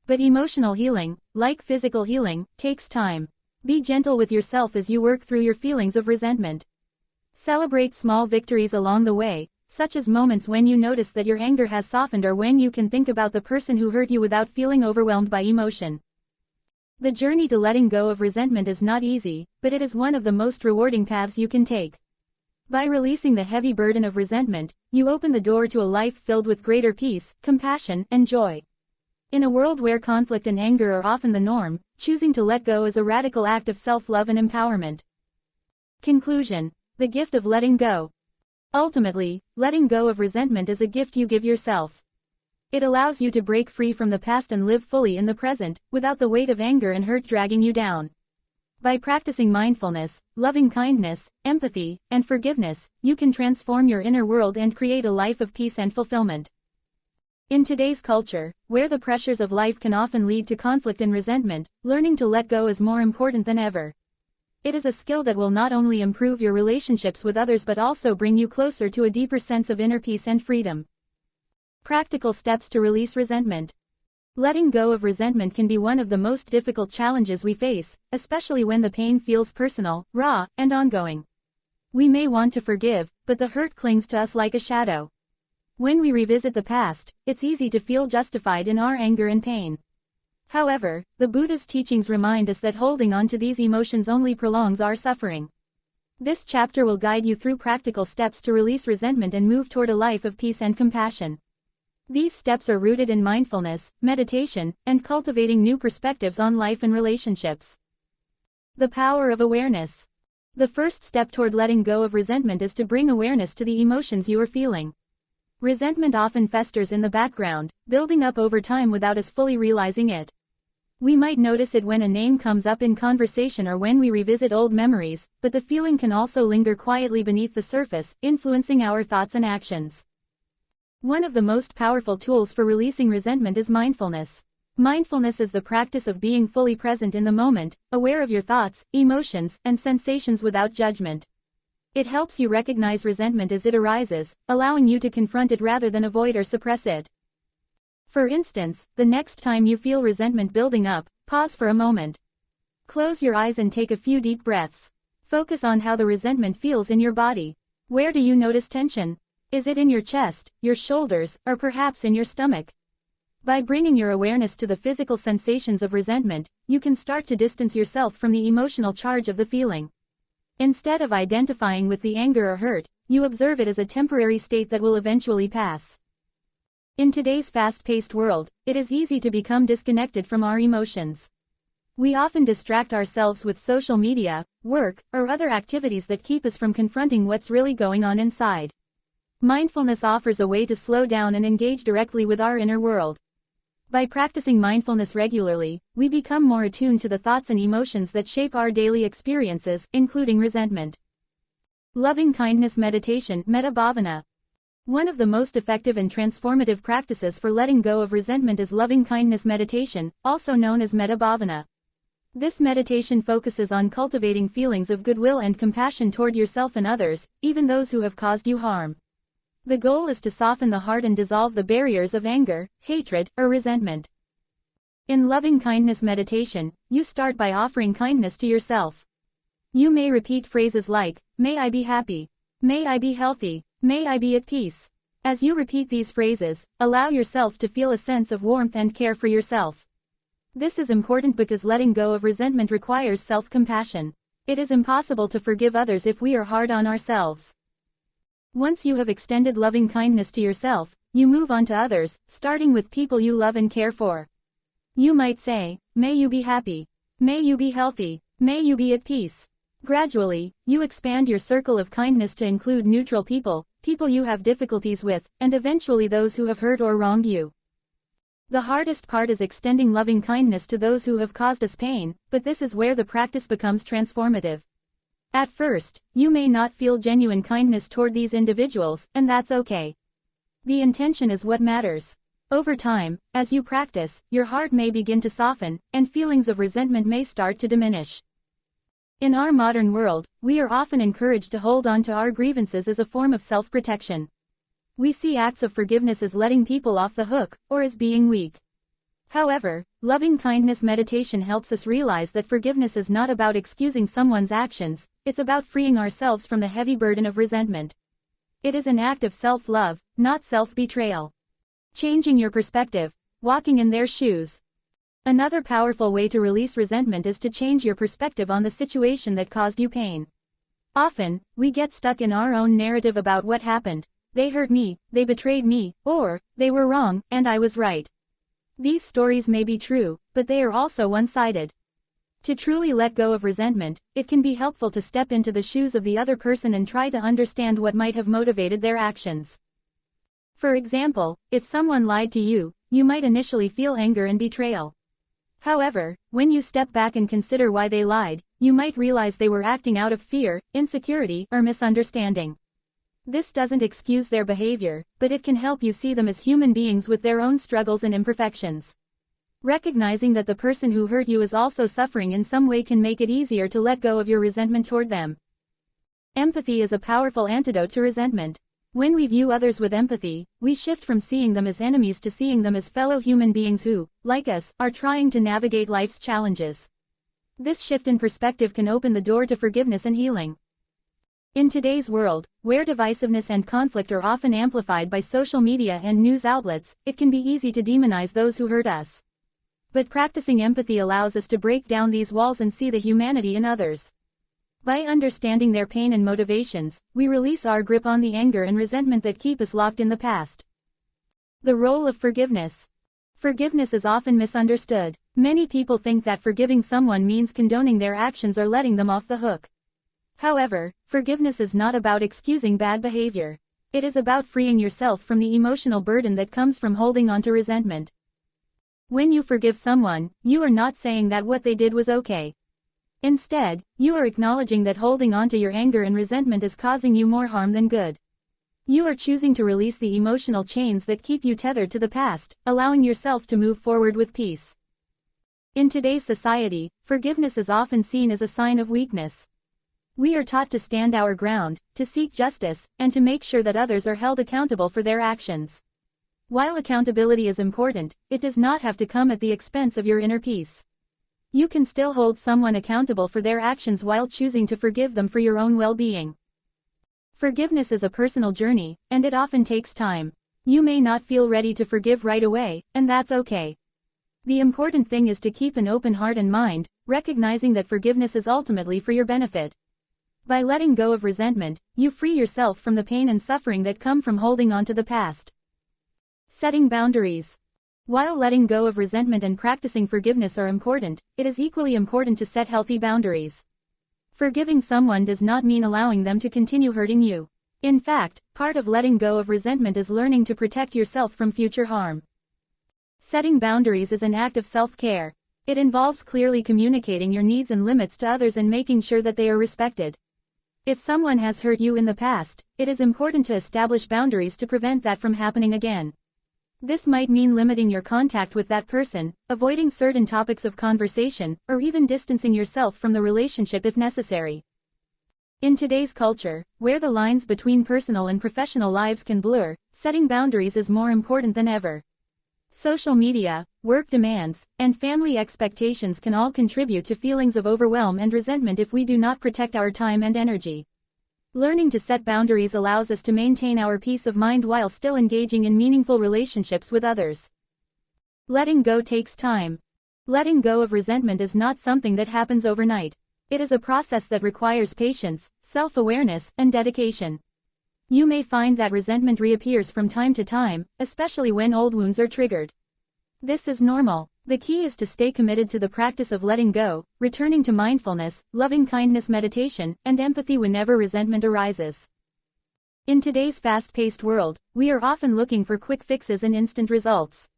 Speaker 1: But emotional healing, like physical healing, takes time. Be gentle with yourself as you work through your feelings of resentment. Celebrate small victories along the way, such as moments when you notice that your anger has softened or when you can think about the person who hurt you without feeling overwhelmed by emotion. The journey to letting go of resentment is not easy, but it is one of the most rewarding paths you can take. By releasing the heavy burden of resentment, you open the door to a life filled with greater peace, compassion, and joy. In a world where conflict and anger are often the norm, choosing to let go is a radical act of self-love and empowerment. Conclusion. The gift of letting go. Ultimately, letting go of resentment is a gift you give yourself. It allows you to break free from the past and live fully in the present, without the weight of anger and hurt dragging you down. By practicing mindfulness, loving kindness, empathy, and forgiveness, you can transform your inner world and create a life of peace and fulfillment. In today's culture, where the pressures of life can often lead to conflict and resentment, learning to let go is more important than ever. It is a skill that will not only improve your relationships with others but also bring you closer to a deeper sense of inner peace and freedom. Practical steps to release resentment. Letting go of resentment can be one of the most difficult challenges we face, especially when the pain feels personal, raw, and ongoing. We may want to forgive, but the hurt clings to us like a shadow. When we revisit the past, it's easy to feel justified in our anger and pain. However, the Buddha's teachings remind us that holding on to these emotions only prolongs our suffering. This chapter will guide you through practical steps to release resentment and move toward a life of peace and compassion. These steps are rooted in mindfulness, meditation, and cultivating new perspectives on life and relationships. The power of awareness. The first step toward letting go of resentment is to bring awareness to the emotions you are feeling. Resentment often festers in the background, building up over time without us fully realizing it. We might notice it when a name comes up in conversation or when we revisit old memories, but the feeling can also linger quietly beneath the surface, influencing our thoughts and actions. One of the most powerful tools for releasing resentment is mindfulness. Mindfulness is the practice of being fully present in the moment, aware of your thoughts, emotions, and sensations without judgment. It helps you recognize resentment as it arises, allowing you to confront it rather than avoid or suppress it. For instance, the next time you feel resentment building up, pause for a moment. Close your eyes and take a few deep breaths. Focus on how the resentment feels in your body. Where do you notice tension? Is it in your chest, your shoulders, or perhaps in your stomach? By bringing your awareness to the physical sensations of resentment, you can start to distance yourself from the emotional charge of the feeling. Instead of identifying with the anger or hurt, you observe it as a temporary state that will eventually pass. In today's fast-paced world, it is easy to become disconnected from our emotions. We often distract ourselves with social media, work, or other activities that keep us from confronting what's really going on inside. Mindfulness offers a way to slow down and engage directly with our inner world. By practicing mindfulness regularly, we become more attuned to the thoughts and emotions that shape our daily experiences, including resentment. Loving kindness meditation, metta bhavana. One of the most effective and transformative practices for letting go of resentment is loving-kindness meditation, also known as metta bhavana. This meditation focuses on cultivating feelings of goodwill and compassion toward yourself and others, even those who have caused you harm. The goal is to soften the heart and dissolve the barriers of anger, hatred, or resentment. In loving-kindness meditation, you start by offering kindness to yourself. You may repeat phrases like, "May I be happy. May I be healthy. May I be at peace." As you repeat these phrases, allow yourself to feel a sense of warmth and care for yourself. This is important because letting go of resentment requires self-compassion. It is impossible to forgive others if we are hard on ourselves. Once you have extended loving kindness to yourself, you move on to others, starting with people you love and care for. You might say, "May you be happy. May you be healthy. May you be at peace." Gradually, you expand your circle of kindness to include neutral people, people you have difficulties with, and eventually those who have hurt or wronged you. The hardest part is extending loving kindness to those who have caused us pain, but this is where the practice becomes transformative. At first, you may not feel genuine kindness toward these individuals, and that's okay. The intention is what matters. Over time, as you practice, your heart may begin to soften, and feelings of resentment may start to diminish. In our modern world, we are often encouraged to hold on to our grievances as a form of self-protection. We see acts of forgiveness as letting people off the hook, or as being weak. However, loving-kindness meditation helps us realize that forgiveness is not about excusing someone's actions, it's about freeing ourselves from the heavy burden of resentment. It is an act of self-love, not self-betrayal. Changing your perspective, walking in their shoes. Another powerful way to release resentment is to change your perspective on the situation that caused you pain. Often, we get stuck in our own narrative about what happened. They hurt me, they betrayed me, or, they were wrong, and I was right. These stories may be true, but they are also one-sided. To truly let go of resentment, it can be helpful to step into the shoes of the other person and try to understand what might have motivated their actions. For example, if someone lied to you, you might initially feel anger and betrayal. However, when you step back and consider why they lied, you might realize they were acting out of fear, insecurity, or misunderstanding. This doesn't excuse their behavior, but it can help you see them as human beings with their own struggles and imperfections. Recognizing that the person who hurt you is also suffering in some way can make it easier to let go of your resentment toward them. Empathy is a powerful antidote to resentment. When we view others with empathy, we shift from seeing them as enemies to seeing them as fellow human beings who, like us, are trying to navigate life's challenges. This shift in perspective can open the door to forgiveness and healing. In today's world, where divisiveness and conflict are often amplified by social media and news outlets, it can be easy to demonize those who hurt us. But practicing empathy allows us to break down these walls and see the humanity in others. By understanding their pain and motivations, we release our grip on the anger and resentment that keep us locked in the past. The role of forgiveness. Forgiveness is often misunderstood. Many people think that forgiving someone means condoning their actions or letting them off the hook. However, forgiveness is not about excusing bad behavior. It is about freeing yourself from the emotional burden that comes from holding on to resentment. When you forgive someone, you are not saying that what they did was okay. Instead, you are acknowledging that holding on to your anger and resentment is causing you more harm than good. You are choosing to release the emotional chains that keep you tethered to the past, allowing yourself to move forward with peace. In today's society, forgiveness is often seen as a sign of weakness. We are taught to stand our ground, to seek justice, and to make sure that others are held accountable for their actions. While accountability is important, it does not have to come at the expense of your inner peace. You can still hold someone accountable for their actions while choosing to forgive them for your own well-being. Forgiveness is a personal journey, and it often takes time. You may not feel ready to forgive right away, and that's okay. The important thing is to keep an open heart and mind, recognizing that forgiveness is ultimately for your benefit. By letting go of resentment, you free yourself from the pain and suffering that come from holding on to the past. Setting boundaries. While letting go of resentment and practicing forgiveness are important, it is equally important to set healthy boundaries. Forgiving someone does not mean allowing them to continue hurting you. In fact, part of letting go of resentment is learning to protect yourself from future harm. Setting boundaries is an act of self-care. It involves clearly communicating your needs and limits to others and making sure that they are respected. If someone has hurt you in the past, it is important to establish boundaries to prevent that from happening again. This might mean limiting your contact with that person, avoiding certain topics of conversation, or even distancing yourself from the relationship if necessary. In today's culture, where the lines between personal and professional lives can blur, setting boundaries is more important than ever. Social media, work demands, and family expectations can all contribute to feelings of overwhelm and resentment if we do not protect our time and energy. Learning to set boundaries allows us to maintain our peace of mind while still engaging in meaningful relationships with others. Letting go takes time. Letting go of resentment is not something that happens overnight. It is a process that requires patience, self-awareness, and dedication. You may find that resentment reappears from time to time, especially when old wounds are triggered. This is normal. The key is to stay committed to the practice of letting go, returning to mindfulness, loving-kindness meditation, and empathy whenever resentment arises. In today's fast-paced world, we are often looking for quick fixes and instant results.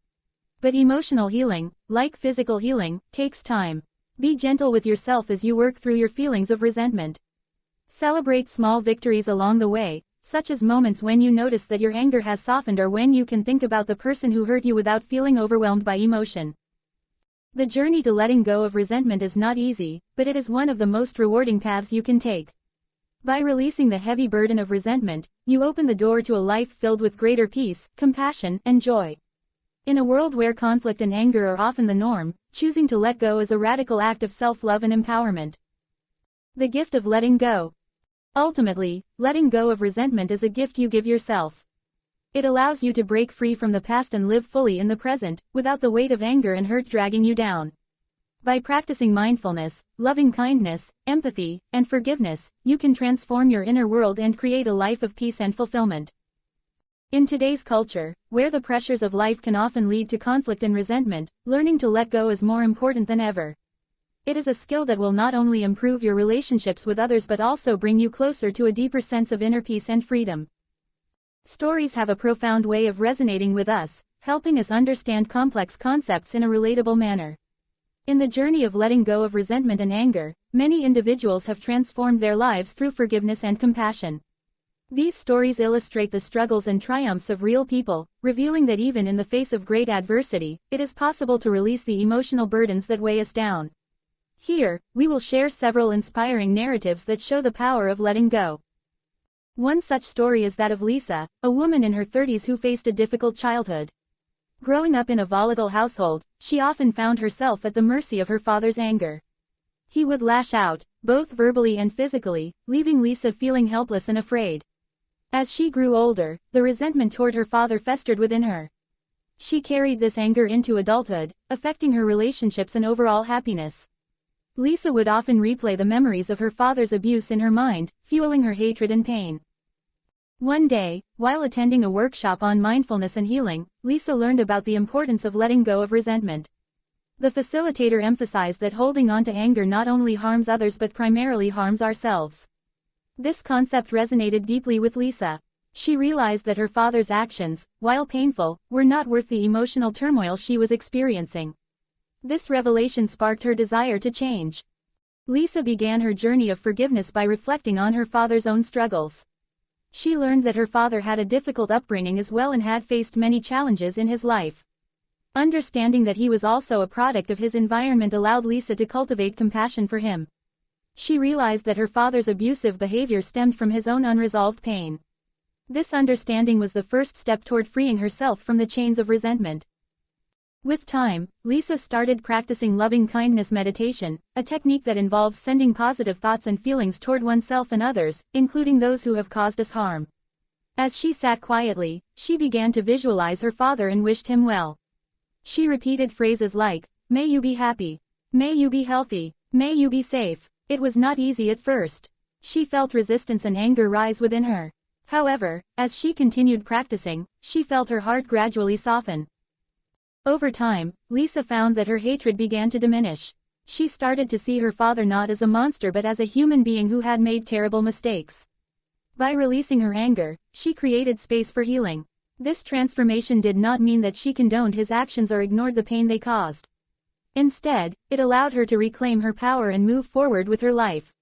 Speaker 1: But emotional healing, like physical healing, takes time. Be gentle with yourself as you work through your feelings of resentment. Celebrate small victories along the way, such as moments when you notice that your anger has softened or when you can think about the person who hurt you without feeling overwhelmed by emotion. The journey to letting go of resentment is not easy, but it is one of the most rewarding paths you can take. By releasing the heavy burden of resentment, you open the door to a life filled with greater peace, compassion, and joy. In a world where conflict and anger are often the norm, choosing to let go is a radical act of self-love and empowerment. The gift of letting go. Ultimately, letting go of resentment is a gift you give yourself. It allows you to break free from the past and live fully in the present, without the weight of anger and hurt dragging you down. By practicing mindfulness, loving-kindness, empathy, and forgiveness, you can transform your inner world and create a life of peace and fulfillment. In today's culture, where the pressures of life can often lead to conflict and resentment, learning to let go is more important than ever. It is a skill that will not only improve your relationships with others but also bring you closer to a deeper sense of inner peace and freedom. Stories have a profound way of resonating with us, helping us understand complex concepts in a relatable manner. In the journey of letting go of resentment and anger, many individuals have transformed their lives through forgiveness and compassion. These stories illustrate the struggles and triumphs of real people, revealing that even in the face of great adversity, it is possible to release the emotional burdens that weigh us down. Here, we will share several inspiring narratives that show the power of letting go. One such story is that of Lisa, a woman in her 30s who faced a difficult childhood. Growing up in a volatile household, she often found herself at the mercy of her father's anger. He would lash out, both verbally and physically, leaving Lisa feeling helpless and afraid. As she grew older, the resentment toward her father festered within her. She carried this anger into adulthood, affecting her relationships and overall happiness. Lisa would often replay the memories of her father's abuse in her mind, fueling her hatred and pain. One day, while attending a workshop on mindfulness and healing, Lisa learned about the importance of letting go of resentment. The facilitator emphasized that holding on to anger not only harms others but primarily harms ourselves. This concept resonated deeply with Lisa. She realized that her father's actions, while painful, were not worth the emotional turmoil she was experiencing. This revelation sparked her desire to change. Lisa began her journey of forgiveness by reflecting on her father's own struggles. She learned that her father had a difficult upbringing as well and had faced many challenges in his life. Understanding that he was also a product of his environment allowed Lisa to cultivate compassion for him. She realized that her father's abusive behavior stemmed from his own unresolved pain. This understanding was the first step toward freeing herself from the chains of resentment. With time, Lisa started practicing loving-kindness meditation, a technique that involves sending positive thoughts and feelings toward oneself and others, including those who have caused us harm. As she sat quietly, she began to visualize her father and wished him well. She repeated phrases like, "May you be happy. May you be healthy. May you be safe." It was not easy at first. She felt resistance and anger rise within her. However, as she continued practicing, she felt her heart gradually soften. Over time, Lisa found that her hatred began to diminish. She started to see her father not as a monster but as a human being who had made terrible mistakes. By releasing her anger, she created space for healing. This transformation did not mean that she condoned his actions or ignored the pain they caused. Instead, it allowed her to reclaim her power and move forward with her life.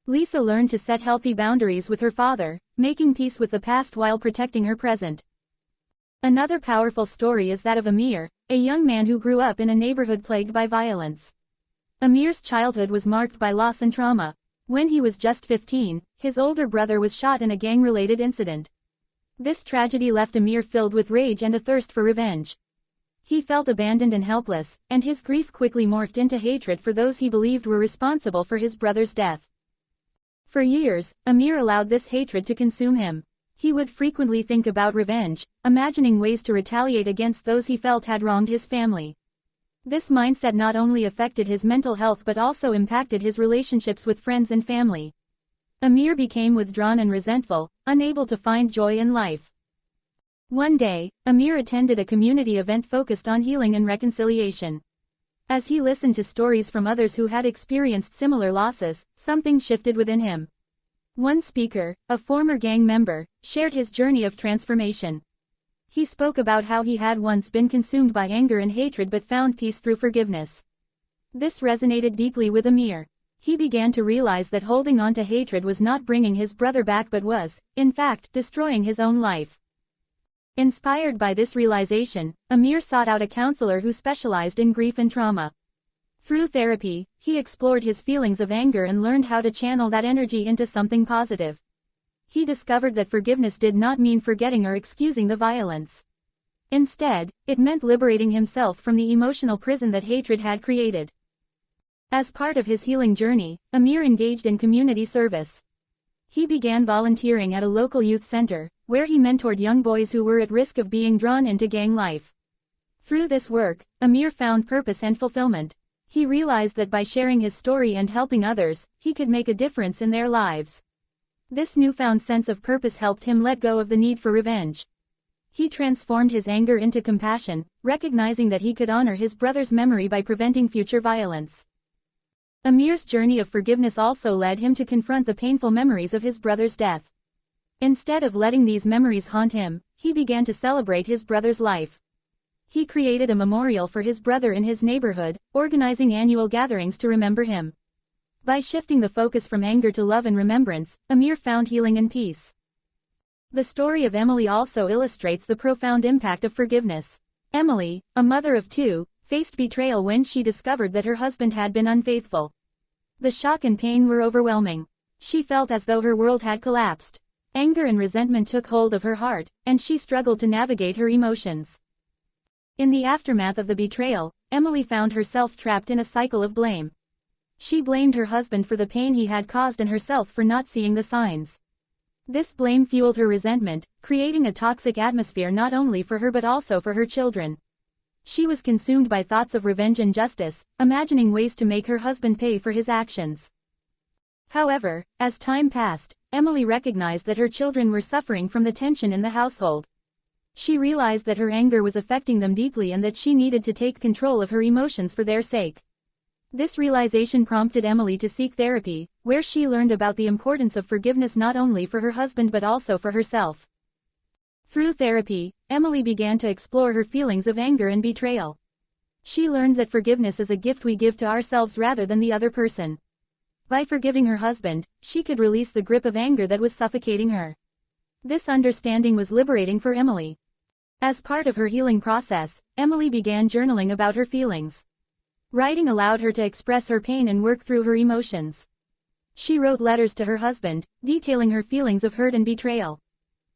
Speaker 1: Lisa learned to set healthy boundaries with her father, making peace with the past while protecting her present. Another powerful story is that of Amir, a young man who grew up in a neighborhood plagued by violence. Amir's childhood was marked by loss and trauma. When he was just 15, his older brother was shot in a gang-related incident. This tragedy left Amir filled with rage and a thirst for revenge. He felt abandoned and helpless, and his grief quickly morphed into hatred for those he believed were responsible for his brother's death. For years, Amir allowed this hatred to consume him. He would frequently think about revenge, imagining ways to retaliate against those he felt had wronged his family. This mindset not only affected his mental health but also impacted his relationships with friends and family. Amir became withdrawn and resentful, unable to find joy in life. One day, Amir attended a community event focused on healing and reconciliation. As he listened to stories from others who had experienced similar losses, something shifted within him. One speaker, a former gang member, shared his journey of transformation. He spoke about how he had once been consumed by anger and hatred but found peace through forgiveness. This resonated deeply with Amir. He began to realize that holding on to hatred was not bringing his brother back but was, in fact, destroying his own life. Inspired by this realization, Amir sought out a counselor who specialized in grief and trauma. Through therapy, he explored his feelings of anger and learned how to channel that energy into something positive. He discovered that forgiveness did not mean forgetting or excusing the violence. Instead, it meant liberating himself from the emotional prison that hatred had created. As part of his healing journey, Amir engaged in community service. He began volunteering at a local youth center, where he mentored young boys who were at risk of being drawn into gang life. Through this work, Amir found purpose and fulfillment. He realized that by sharing his story and helping others, he could make a difference in their lives. This newfound sense of purpose helped him let go of the need for revenge. He transformed his anger into compassion, recognizing that he could honor his brother's memory by preventing future violence. Amir's journey of forgiveness also led him to confront the painful memories of his brother's death. Instead of letting these memories haunt him, he began to celebrate his brother's life. He created a memorial for his brother in his neighborhood, organizing annual gatherings to remember him. By shifting the focus from anger to love and remembrance, Amir found healing and peace. The story of Emily also illustrates the profound impact of forgiveness. Emily, a mother of two, faced betrayal when she discovered that her husband had been unfaithful. The shock and pain were overwhelming. She felt as though her world had collapsed. Anger and resentment took hold of her heart, and she struggled to navigate her emotions. In the aftermath of the betrayal, Emily found herself trapped in a cycle of blame. She blamed her husband for the pain he had caused and herself for not seeing the signs. This blame fueled her resentment, creating a toxic atmosphere not only for her but also for her children. She was consumed by thoughts of revenge and justice, imagining ways to make her husband pay for his actions. However, as time passed, Emily recognized that her children were suffering from the tension in the household. She realized that her anger was affecting them deeply and that she needed to take control of her emotions for their sake. This realization prompted Emily to seek therapy, where she learned about the importance of forgiveness not only for her husband but also for herself. Through therapy, Emily began to explore her feelings of anger and betrayal. She learned that forgiveness is a gift we give to ourselves rather than the other person. By forgiving her husband, she could release the grip of anger that was suffocating her. This understanding was liberating for Emily. As part of her healing process, Emily began journaling about her feelings. Writing allowed her to express her pain and work through her emotions. She wrote letters to her husband, detailing her feelings of hurt and betrayal.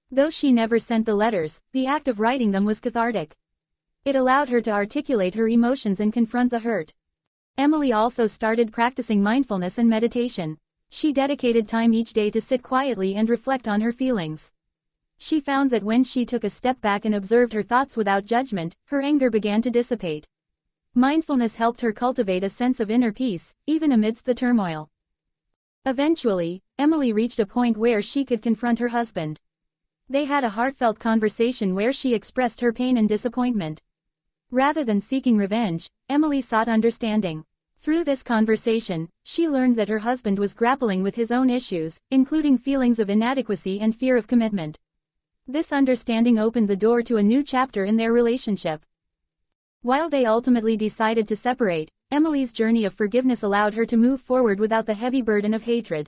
Speaker 1: Though she never sent the letters, the act of writing them was cathartic. It allowed her to articulate her emotions and confront the hurt. Emily also started practicing mindfulness and meditation. She dedicated time each day to sit quietly and reflect on her feelings. She found that when she took a step back and observed her thoughts without judgment, her anger began to dissipate. Mindfulness helped her cultivate a sense of inner peace, even amidst the turmoil. Eventually, Emily reached a point where she could confront her husband. They had a heartfelt conversation where she expressed her pain and disappointment. Rather than seeking revenge, Emily sought understanding. Through this conversation, she learned that her husband was grappling with his own issues, including feelings of inadequacy and fear of commitment. This understanding opened the door to a new chapter in their relationship. While they ultimately decided to separate, Emily's journey of forgiveness allowed her to move forward without the heavy burden of hatred.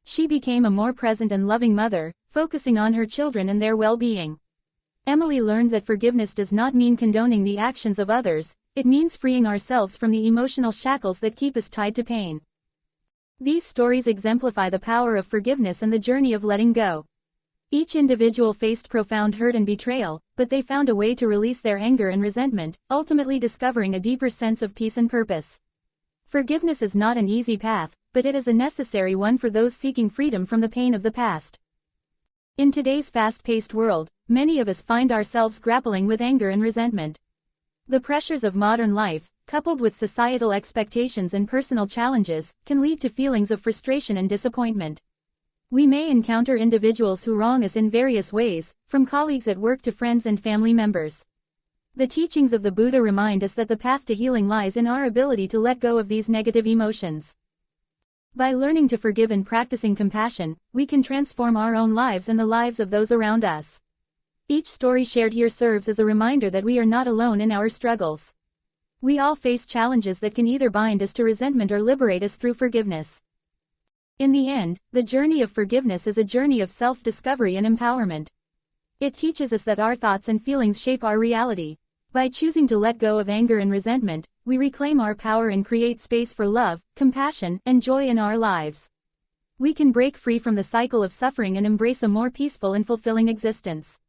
Speaker 1: She became a more present and loving mother, focusing on her children and their well-being. Emily learned that forgiveness does not mean condoning the actions of others, it means freeing ourselves from the emotional shackles that keep us tied to pain. These stories exemplify the power of forgiveness and the journey of letting go. Each individual faced profound hurt and betrayal, but they found a way to release their anger and resentment, ultimately discovering a deeper sense of peace and purpose. Forgiveness is not an easy path, but it is a necessary one for those seeking freedom from the pain of the past. In today's fast-paced world, many of us find ourselves grappling with anger and resentment. The pressures of modern life, coupled with societal expectations and personal challenges, can lead to feelings of frustration and disappointment. We may encounter individuals who wrong us in various ways, from colleagues at work to friends and family members. The teachings of the Buddha remind us that the path to healing lies in our ability to let go of these negative emotions. By learning to forgive and practicing compassion, we can transform our own lives and the lives of those around us. Each story shared here serves as a reminder that we are not alone in our struggles. We all face challenges that can either bind us to resentment or liberate us through forgiveness. In the end, the journey of forgiveness is a journey of self-discovery and empowerment. It teaches us that our thoughts and feelings shape our reality. By choosing to let go of anger and resentment, we reclaim our power and create space for love, compassion, and joy in our lives. We can break free from the cycle of suffering and embrace a more peaceful and fulfilling existence.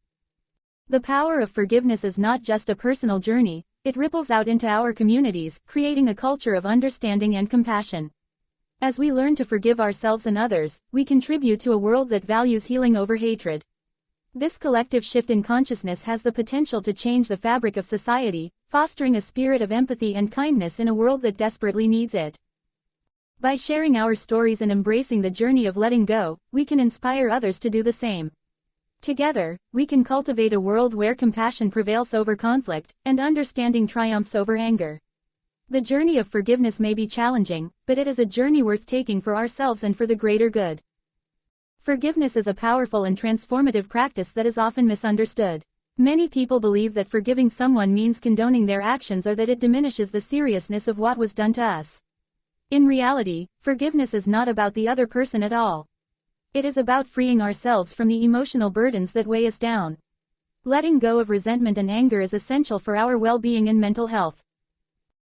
Speaker 1: The power of forgiveness is not just a personal journey, it ripples out into our communities, creating a culture of understanding and compassion. As we learn to forgive ourselves and others, we contribute to a world that values healing over hatred. This collective shift in consciousness has the potential to change the fabric of society, fostering a spirit of empathy and kindness in a world that desperately needs it. By sharing our stories and embracing the journey of letting go, we can inspire others to do the same. Together, we can cultivate a world where compassion prevails over conflict, and understanding triumphs over anger. The journey of forgiveness may be challenging, but it is a journey worth taking for ourselves and for the greater good. Forgiveness is a powerful and transformative practice that is often misunderstood. Many people believe that forgiving someone means condoning their actions or that it diminishes the seriousness of what was done to us. In reality, forgiveness is not about the other person at all. It is about freeing ourselves from the emotional burdens that weigh us down. Letting go of resentment and anger is essential for our well-being and mental health.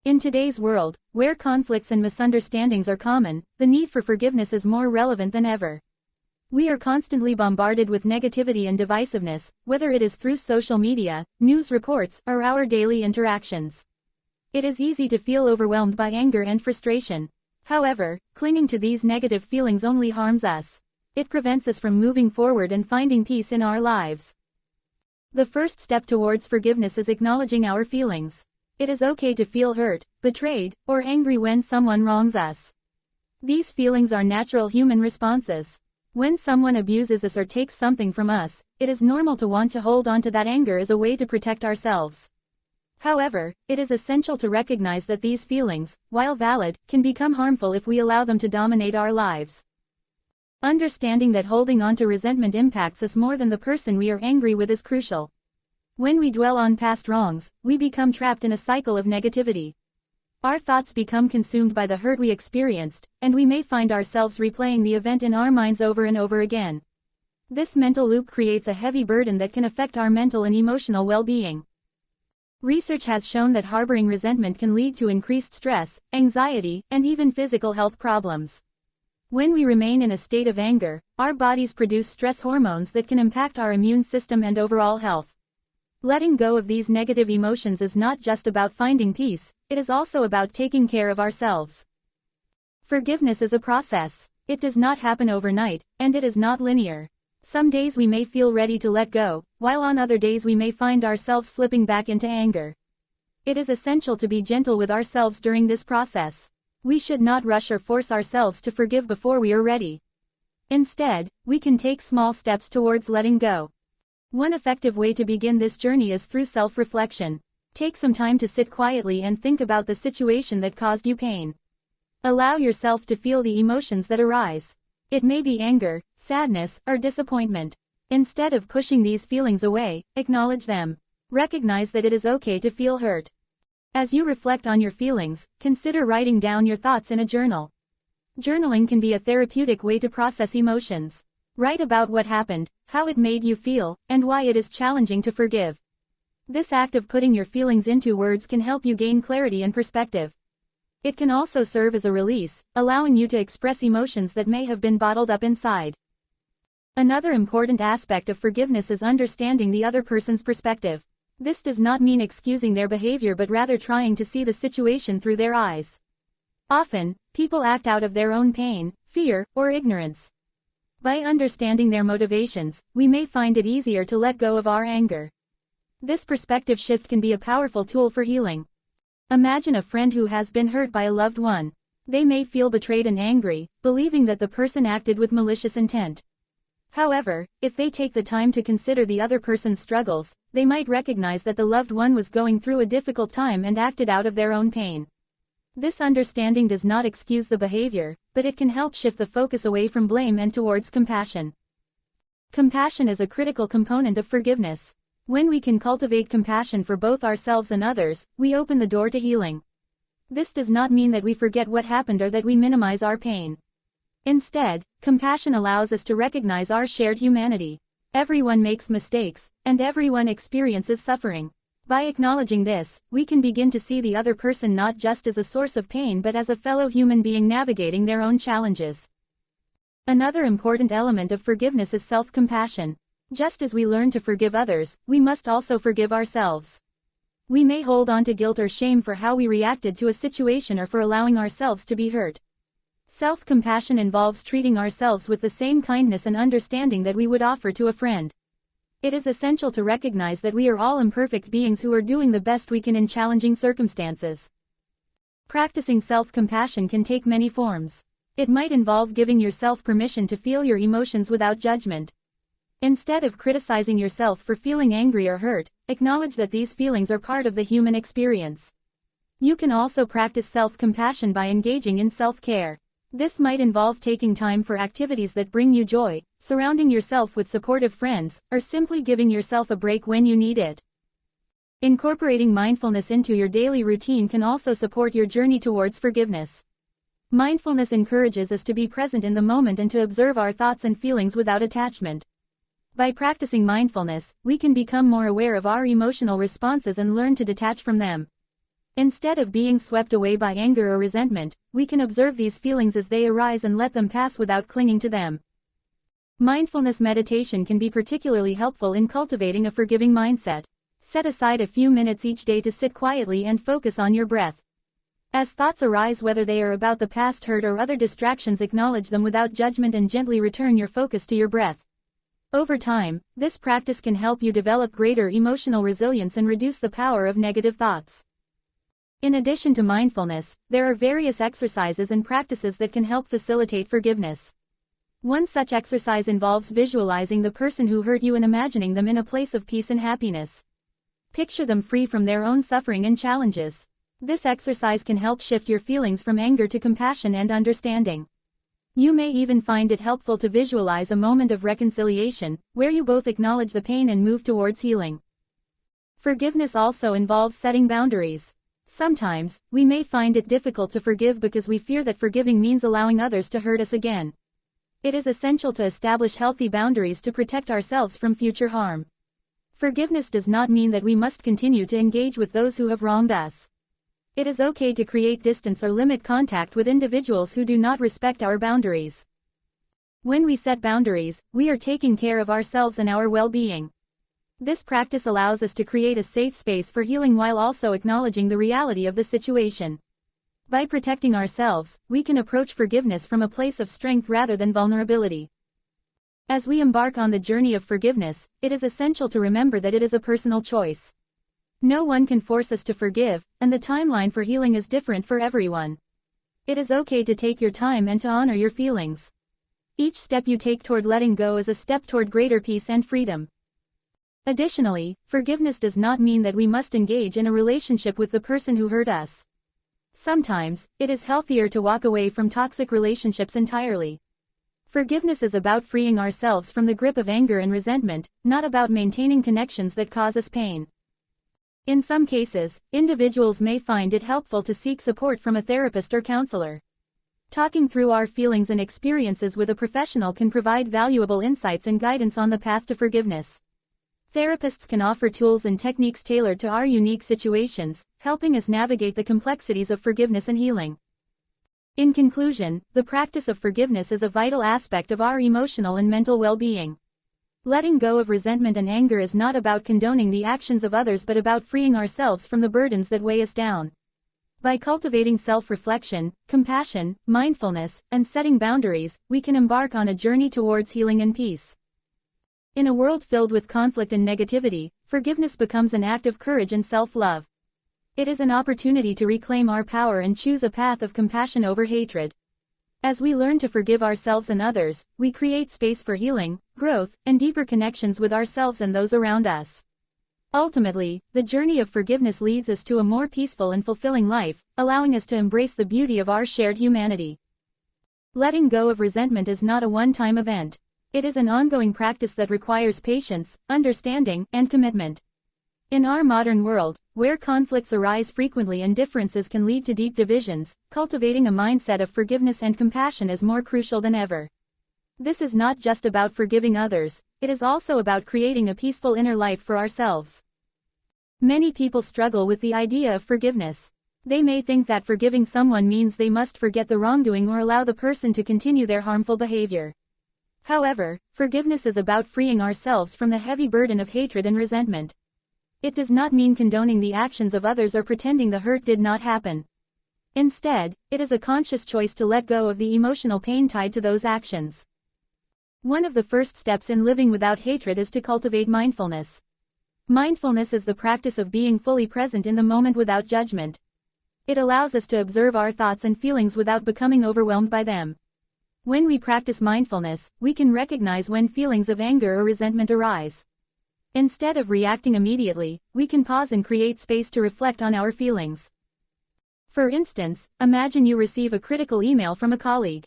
Speaker 1: In today's world, where conflicts and misunderstandings are common, the need for forgiveness is more relevant than ever. We are constantly bombarded with negativity and divisiveness, whether it is through social media, news reports, or our daily interactions. It is easy to feel overwhelmed by anger and frustration. However, clinging to these negative feelings only harms us. It prevents us from moving forward and finding peace in our lives. The first step towards forgiveness is acknowledging our feelings. It is okay to feel hurt, betrayed, or angry when someone wrongs us. These feelings are natural human responses. When someone abuses us or takes something from us, it is normal to want to hold on to that anger as a way to protect ourselves. However, it is essential to recognize that these feelings, while valid, can become harmful if we allow them to dominate our lives. Understanding that holding on to resentment impacts us more than the person we are angry with is crucial. When we dwell on past wrongs, we become trapped in a cycle of negativity. Our thoughts become consumed by the hurt we experienced, and we may find ourselves replaying the event in our minds over and over again. This mental loop creates a heavy burden that can affect our mental and emotional well-being. Research has shown that harboring resentment can lead to increased stress, anxiety, and even physical health problems. When we remain in a state of anger, our bodies produce stress hormones that can impact our immune system and overall health. Letting go of these negative emotions is not just about finding peace, it is also about taking care of ourselves. Forgiveness is a process. It does not happen overnight, and it is not linear. Some days we may feel ready to let go, while on other days we may find ourselves slipping back into anger. It is essential to be gentle with ourselves during this process. We should not rush or force ourselves to forgive before we are ready. Instead, we can take small steps towards letting go. One effective way to begin this journey is through self-reflection. Take some time to sit quietly and think about the situation that caused you pain. Allow yourself to feel the emotions that arise. It may be anger, sadness, or disappointment. Instead of pushing these feelings away, acknowledge them. Recognize that it is okay to feel hurt. As you reflect on your feelings, consider writing down your thoughts in a journal. Journaling can be a therapeutic way to process emotions. Write about what happened, how it made you feel, and why it is challenging to forgive. This act of putting your feelings into words can help you gain clarity and perspective. It can also serve as a release, allowing you to express emotions that may have been bottled up inside. Another important aspect of forgiveness is understanding the other person's perspective. This does not mean excusing their behavior but rather trying to see the situation through their eyes. Often, people act out of their own pain, fear, or ignorance. By understanding their motivations, we may find it easier to let go of our anger. This perspective shift can be a powerful tool for healing. Imagine a friend who has been hurt by a loved one. They may feel betrayed and angry, believing that the person acted with malicious intent. However, if they take the time to consider the other person's struggles, they might recognize that the loved one was going through a difficult time and acted out of their own pain. This understanding does not excuse the behavior, but it can help shift the focus away from blame and towards compassion. Compassion is a critical component of forgiveness. When we can cultivate compassion for both ourselves and others, we open the door to healing. This does not mean that we forget what happened or that we minimize our pain. Instead, compassion allows us to recognize our shared humanity. Everyone makes mistakes, and everyone experiences suffering. By acknowledging this, we can begin to see the other person not just as a source of pain but as a fellow human being navigating their own challenges. Another important element of forgiveness is self-compassion. Just as we learn to forgive others, we must also forgive ourselves. We may hold on to guilt or shame for how we reacted to a situation or for allowing ourselves to be hurt. Self-compassion involves treating ourselves with the same kindness and understanding that we would offer to a friend. It is essential to recognize that we are all imperfect beings who are doing the best we can in challenging circumstances. Practicing self-compassion can take many forms. It might involve giving yourself permission to feel your emotions without judgment. Instead of criticizing yourself for feeling angry or hurt, acknowledge that these feelings are part of the human experience. You can also practice self-compassion by engaging in self-care. This might involve taking time for activities that bring you joy, surrounding yourself with supportive friends, or simply giving yourself a break when you need it. Incorporating mindfulness into your daily routine can also support your journey towards forgiveness. Mindfulness encourages us to be present in the moment and to observe our thoughts and feelings without attachment. By practicing mindfulness, we can become more aware of our emotional responses and learn to detach from them. Instead of being swept away by anger or resentment, we can observe these feelings as they arise and let them pass without clinging to them. Mindfulness meditation can be particularly helpful in cultivating a forgiving mindset. Set aside a few minutes each day to sit quietly and focus on your breath. As thoughts arise, whether they are about the past hurt or other distractions, acknowledge them without judgment and gently return your focus to your breath. Over time, this practice can help you develop greater emotional resilience and reduce the power of negative thoughts. In addition to mindfulness, there are various exercises and practices that can help facilitate forgiveness. One such exercise involves visualizing the person who hurt you and imagining them in a place of peace and happiness. Picture them free from their own suffering and challenges. This exercise can help shift your feelings from anger to compassion and understanding. You may even find it helpful to visualize a moment of reconciliation, where you both acknowledge the pain and move towards healing. Forgiveness also involves setting boundaries. Sometimes, we may find it difficult to forgive because we fear that forgiving means allowing others to hurt us again. It is essential to establish healthy boundaries to protect ourselves from future harm. Forgiveness does not mean that we must continue to engage with those who have wronged us. It is okay to create distance or limit contact with individuals who do not respect our boundaries. When we set boundaries, we are taking care of ourselves and our well-being. This practice allows us to create a safe space for healing while also acknowledging the reality of the situation. By protecting ourselves, we can approach forgiveness from a place of strength rather than vulnerability. As we embark on the journey of forgiveness, it is essential to remember that it is a personal choice. No one can force us to forgive, and the timeline for healing is different for everyone. It is okay to take your time and to honor your feelings. Each step you take toward letting go is a step toward greater peace and freedom. Additionally, forgiveness does not mean that we must engage in a relationship with the person who hurt us. Sometimes, it is healthier to walk away from toxic relationships entirely. Forgiveness is about freeing ourselves from the grip of anger and resentment, not about maintaining connections that cause us pain. In some cases, individuals may find it helpful to seek support from a therapist or counselor. Talking through our feelings and experiences with a professional can provide valuable insights and guidance on the path to forgiveness. Therapists can offer tools and techniques tailored to our unique situations, helping us navigate the complexities of forgiveness and healing. In conclusion, the practice of forgiveness is a vital aspect of our emotional and mental well-being. Letting go of resentment and anger is not about condoning the actions of others but about freeing ourselves from the burdens that weigh us down. By cultivating self-reflection, compassion, mindfulness, and setting boundaries, we can embark on a journey towards healing and peace. In a world filled with conflict and negativity, forgiveness becomes an act of courage and self-love. It is an opportunity to reclaim our power and choose a path of compassion over hatred. As we learn to forgive ourselves and others, we create space for healing, growth, and deeper connections with ourselves and those around us. Ultimately, the journey of forgiveness leads us to a more peaceful and fulfilling life, allowing us to embrace the beauty of our shared humanity. Letting go of resentment is not a one-time event. It is an ongoing practice that requires patience, understanding, and commitment. In our modern world, where conflicts arise frequently and differences can lead to deep divisions, cultivating a mindset of forgiveness and compassion is more crucial than ever. This is not just about forgiving others, it is also about creating a peaceful inner life for ourselves. Many people struggle with the idea of forgiveness. They may think that forgiving someone means they must forget the wrongdoing or allow the person to continue their harmful behavior. However, forgiveness is about freeing ourselves from the heavy burden of hatred and resentment. It does not mean condoning the actions of others or pretending the hurt did not happen. Instead, it is a conscious choice to let go of the emotional pain tied to those actions. One of the first steps in living without hatred is to cultivate mindfulness. Mindfulness is the practice of being fully present in the moment without judgment. It allows us to observe our thoughts and feelings without becoming overwhelmed by them. When we practice mindfulness, we can recognize when feelings of anger or resentment arise. Instead of reacting immediately, we can pause and create space to reflect on our feelings. For instance, imagine you receive a critical email from a colleague.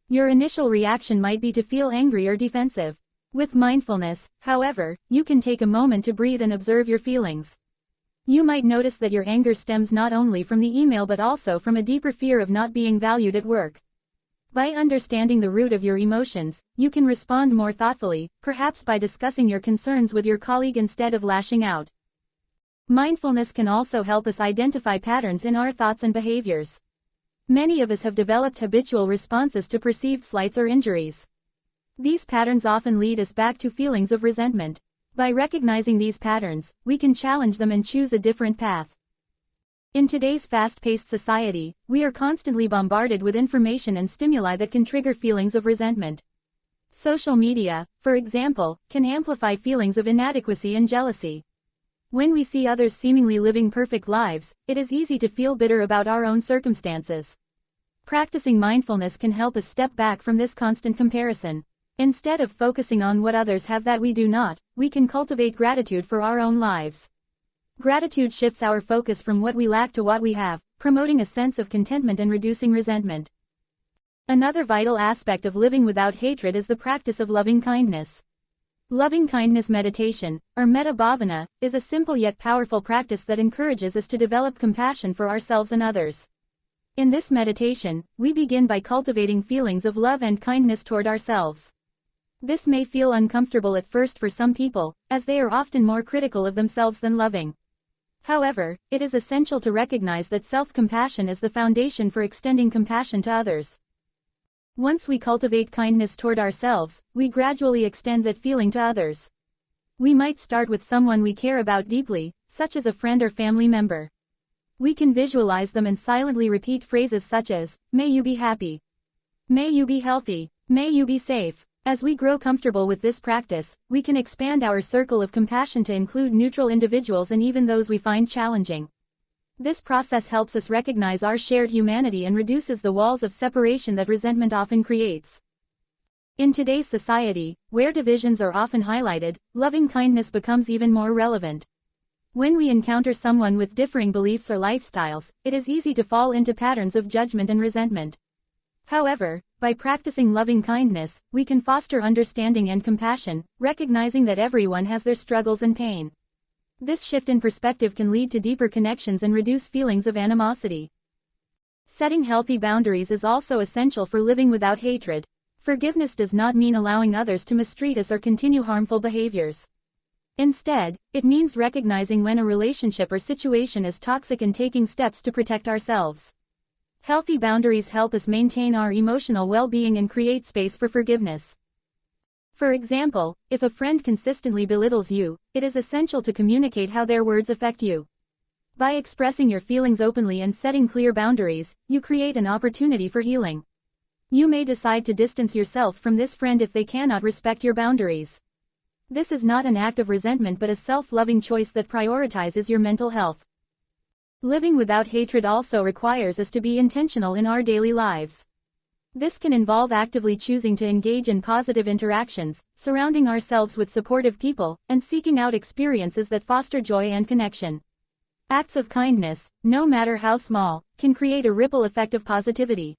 Speaker 1: Your initial reaction might be to feel angry or defensive. With mindfulness, however, you can take a moment to breathe and observe your feelings. You might notice that your anger stems not only from the email but also from a deeper fear of not being valued at work. By understanding the root of your emotions, you can respond more thoughtfully, perhaps by discussing your concerns with your colleague instead of lashing out. Mindfulness can also help us identify patterns in our thoughts and behaviors. Many of us have developed habitual responses to perceived slights or injuries. These patterns often lead us back to feelings of resentment. By recognizing these patterns, we can challenge them and choose a different path. In today's fast-paced society, we are constantly bombarded with information and stimuli that can trigger feelings of resentment. Social media, for example, can amplify feelings of inadequacy and jealousy. When we see others seemingly living perfect lives, it is easy to feel bitter about our own circumstances. Practicing mindfulness can help us step back from this constant comparison. Instead of focusing on what others have that we do not, we can cultivate gratitude for our own lives. Gratitude shifts our focus from what we lack to what we have, promoting a sense of contentment and reducing resentment. Another vital aspect of living without hatred is the practice of loving kindness. Loving kindness meditation, or metta bhavana, is a simple yet powerful practice that encourages us to develop compassion for ourselves and others. In this meditation, we begin by cultivating feelings of love and kindness toward ourselves. This may feel uncomfortable at first for some people, as they are often more critical of themselves than loving. However, it is essential to recognize that self-compassion is the foundation for extending compassion to others. Once we cultivate kindness toward ourselves, we gradually extend that feeling to others. We might start with someone we care about deeply, such as a friend or family member. We can visualize them and silently repeat phrases such as, "May you be happy. May you be healthy. May you be safe." As we grow comfortable with this practice, we can expand our circle of compassion to include neutral individuals and even those we find challenging. This process helps us recognize our shared humanity and reduces the walls of separation that resentment often creates. In today's society, where divisions are often highlighted, loving kindness becomes even more relevant. When we encounter someone with differing beliefs or lifestyles, it is easy to fall into patterns of judgment and resentment. However, by practicing loving kindness, we can foster understanding and compassion, recognizing that everyone has their struggles and pain. This shift in perspective can lead to deeper connections and reduce feelings of animosity. Setting healthy boundaries is also essential for living without hatred. Forgiveness does not mean allowing others to mistreat us or continue harmful behaviors. Instead, it means recognizing when a relationship or situation is toxic and taking steps to protect ourselves. Healthy boundaries help us maintain our emotional well-being and create space for forgiveness. For example, if a friend consistently belittles you, it is essential to communicate how their words affect you. By expressing your feelings openly and setting clear boundaries, you create an opportunity for healing. You may decide to distance yourself from this friend if they cannot respect your boundaries. This is not an act of resentment but a self-loving choice that prioritizes your mental health. Living without hatred also requires us to be intentional in our daily lives. This can involve actively choosing to engage in positive interactions, surrounding ourselves with supportive people, and seeking out experiences that foster joy and connection. Acts of kindness, no matter how small, can create a ripple effect of positivity.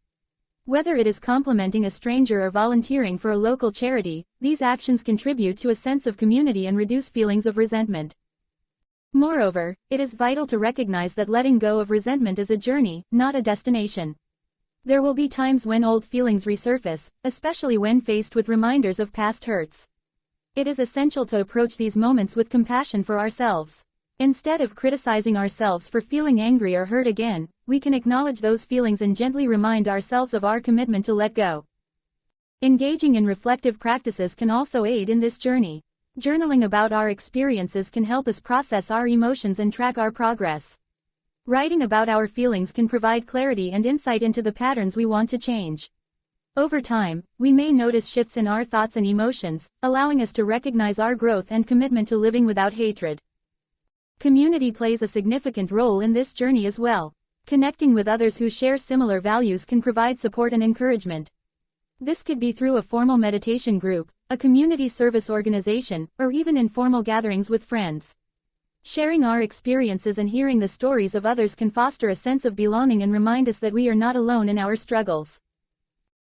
Speaker 1: Whether it is complimenting a stranger or volunteering for a local charity, these actions contribute to a sense of community and reduce feelings of resentment. Moreover, it is vital to recognize that letting go of resentment is a journey, not a destination. There will be times when old feelings resurface, especially when faced with reminders of past hurts. It is essential to approach these moments with compassion for ourselves. Instead of criticizing ourselves for feeling angry or hurt again, we can acknowledge those feelings and gently remind ourselves of our commitment to let go. Engaging in reflective practices can also aid in this journey. Journaling about our experiences can help us process our emotions and track our progress. Writing about our feelings can provide clarity and insight into the patterns we want to change. Over time, we may notice shifts in our thoughts and emotions, allowing us to recognize our growth and commitment to living without hatred. Community plays a significant role in this journey as well. Connecting with others who share similar values can provide support and encouragement. This could be through a formal meditation group, a community service organization, or even informal gatherings with friends. Sharing our experiences and hearing the stories of others can foster a sense of belonging and remind us that we are not alone in our struggles.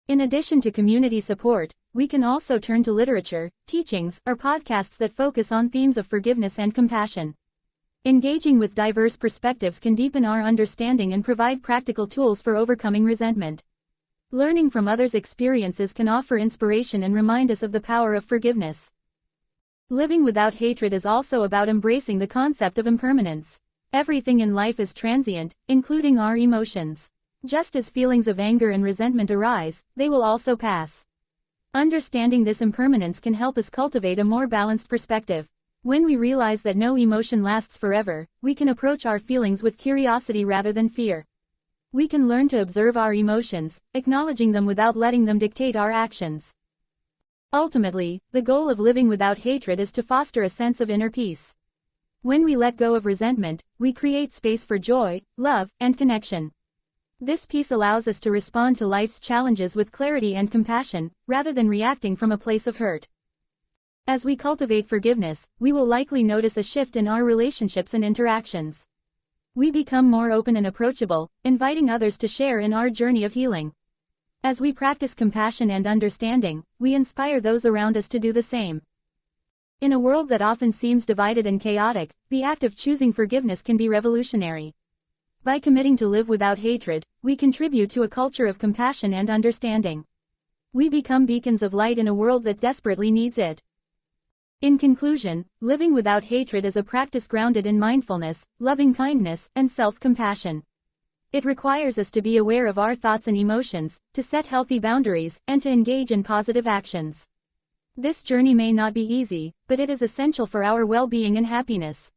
Speaker 1: In addition to community support, we can also turn to literature, teachings, or podcasts that focus on themes of forgiveness and compassion. Engaging with diverse perspectives can deepen our understanding and provide practical tools for overcoming resentment. Learning from others' experiences can offer inspiration and remind us of the power of forgiveness. Living without hatred is also about embracing the concept of impermanence. Everything in life is transient, including our emotions. Just as feelings of anger and resentment arise, they will also pass. Understanding this impermanence can help us cultivate a more balanced perspective. When we realize that no emotion lasts forever, we can approach our feelings with curiosity rather than fear. We can learn to observe our emotions, acknowledging them without letting them dictate our actions. Ultimately, the goal of living without hatred is to foster a sense of inner peace. When we let go of resentment, we create space for joy, love, and connection. This peace allows us to respond to life's challenges with clarity and compassion, rather than reacting from a place of hurt. As we cultivate forgiveness, we will likely notice a shift in our relationships and interactions. We become more open and approachable, inviting others to share in our journey of healing. As we practice compassion and understanding, we inspire those around us to do the same. In a world that often seems divided and chaotic, the act of choosing forgiveness can be revolutionary. By committing to live without hatred, we contribute to a culture of compassion and understanding. We become beacons of light in a world that desperately needs it. In conclusion, living without hatred is a practice grounded in mindfulness, loving kindness, and self-compassion. It requires us to be aware of our thoughts and emotions, to set healthy boundaries, and to engage in positive actions. This journey may not be easy, but it is essential for our well-being and happiness.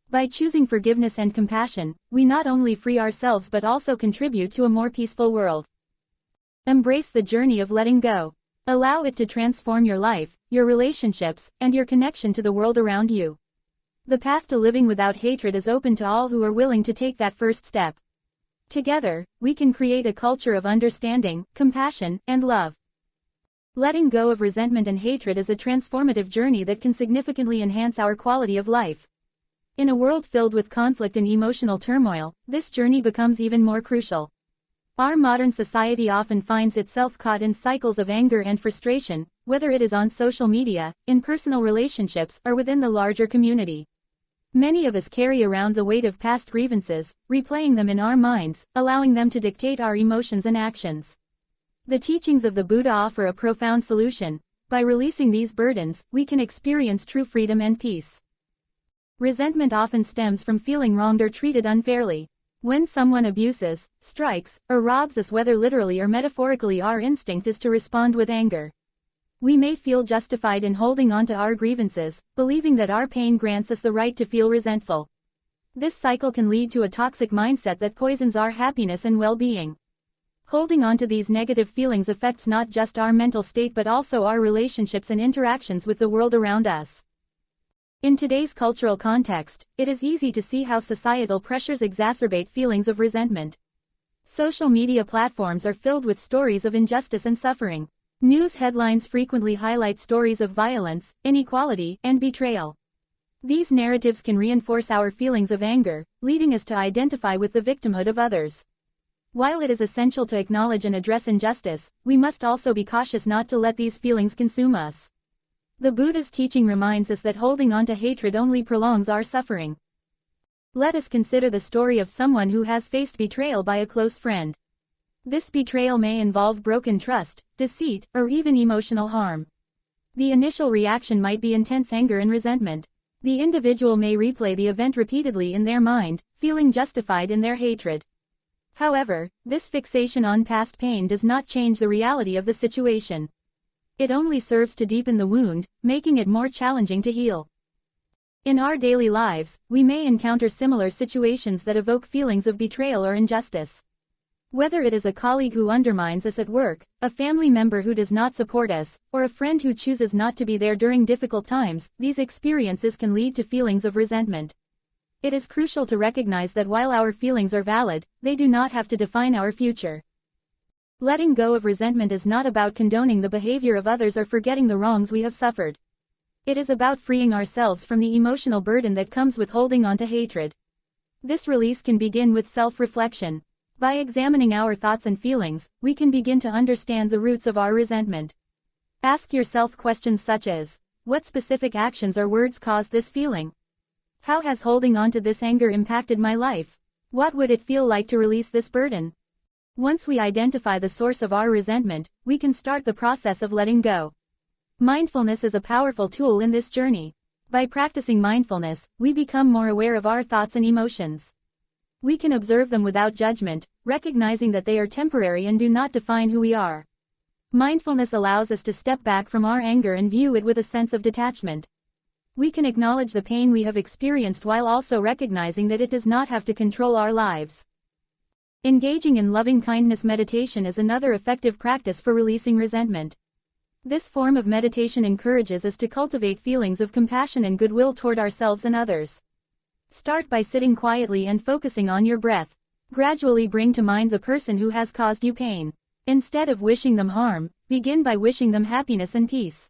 Speaker 1: By choosing forgiveness and compassion, we not only free ourselves but also contribute to a more peaceful world. Embrace the journey of letting go. Allow it to transform your life, your relationships, and your connection to the world around you. The path to living without hatred is open to all who are willing to take that first step. Together, we can create a culture of understanding, compassion, and love. Letting go of resentment and hatred is a transformative journey that can significantly enhance our quality of life. In a world filled with conflict and emotional turmoil, this journey becomes even more crucial. Our modern society often finds itself caught in cycles of anger and frustration, whether it is on social media, in personal relationships, or within the larger community. Many of us carry around the weight of past grievances, replaying them in our minds, allowing them to dictate our emotions and actions. The teachings of the Buddha offer a profound solution. By releasing these burdens, we can experience true freedom and peace. Resentment often stems from feeling wronged or treated unfairly. When someone abuses, strikes, or robs us, whether literally or metaphorically, our instinct is to respond with anger. We may feel justified in holding on to our grievances, believing that our pain grants us the right to feel resentful. This cycle can lead to a toxic mindset that poisons our happiness and well-being. Holding on to these negative feelings affects not just our mental state but also our relationships and interactions with the world around us. In today's cultural context, it is easy to see how societal pressures exacerbate feelings of resentment. Social media platforms are filled with stories of injustice and suffering. News headlines frequently highlight stories of violence, inequality, and betrayal. These narratives can reinforce our feelings of anger, leading us to identify with the victimhood of others. While it is essential to acknowledge and address injustice, we must also be cautious not to let these feelings consume us. The Buddha's teaching reminds us that holding on to hatred only prolongs our suffering. Let us consider the story of someone who has faced betrayal by a close friend. This betrayal may involve broken trust, deceit, or even emotional harm. The initial reaction might be intense anger and resentment. The individual may replay the event repeatedly in their mind, feeling justified in their hatred. However, this fixation on past pain does not change the reality of the situation. It only serves to deepen the wound, making it more challenging to heal. In our daily lives, we may encounter similar situations that evoke feelings of betrayal or injustice. Whether it is a colleague who undermines us at work, a family member who does not support us, or a friend who chooses not to be there during difficult times, these experiences can lead to feelings of resentment. It is crucial to recognize that while our feelings are valid, they do not have to define our future. Letting go of resentment is not about condoning the behavior of others or forgetting the wrongs we have suffered. It is about freeing ourselves from the emotional burden that comes with holding on to hatred. This release can begin with self-reflection. By examining our thoughts and feelings, we can begin to understand the roots of our resentment. Ask yourself questions such as, what specific actions or words caused this feeling? How has holding on to this anger impacted my life? What would it feel like to release this burden? Once we identify the source of our resentment, we can start the process of letting go. Mindfulness is a powerful tool in this journey. By practicing mindfulness, we become more aware of our thoughts and emotions. We can observe them without judgment, recognizing that they are temporary and do not define who we are. Mindfulness allows us to step back from our anger and view it with a sense of detachment. We can acknowledge the pain we have experienced while also recognizing that it does not have to control our lives. Engaging in loving-kindness meditation is another effective practice for releasing resentment. This form of meditation encourages us to cultivate feelings of compassion and goodwill toward ourselves and others. Start by sitting quietly and focusing on your breath. Gradually bring to mind the person who has caused you pain. Instead of wishing them harm, begin by wishing them happiness and peace.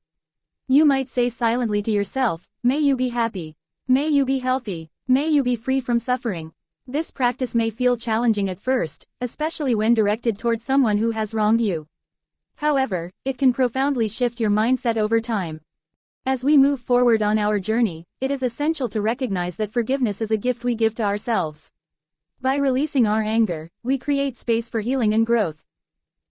Speaker 1: You might say silently to yourself, "May you be happy. May you be healthy. May you be free from suffering." This practice may feel challenging at first, especially when directed toward someone who has wronged you. However, it can profoundly shift your mindset over time. As we move forward on our journey, it is essential to recognize that forgiveness is a gift we give to ourselves. By releasing our anger, we create space for healing and growth.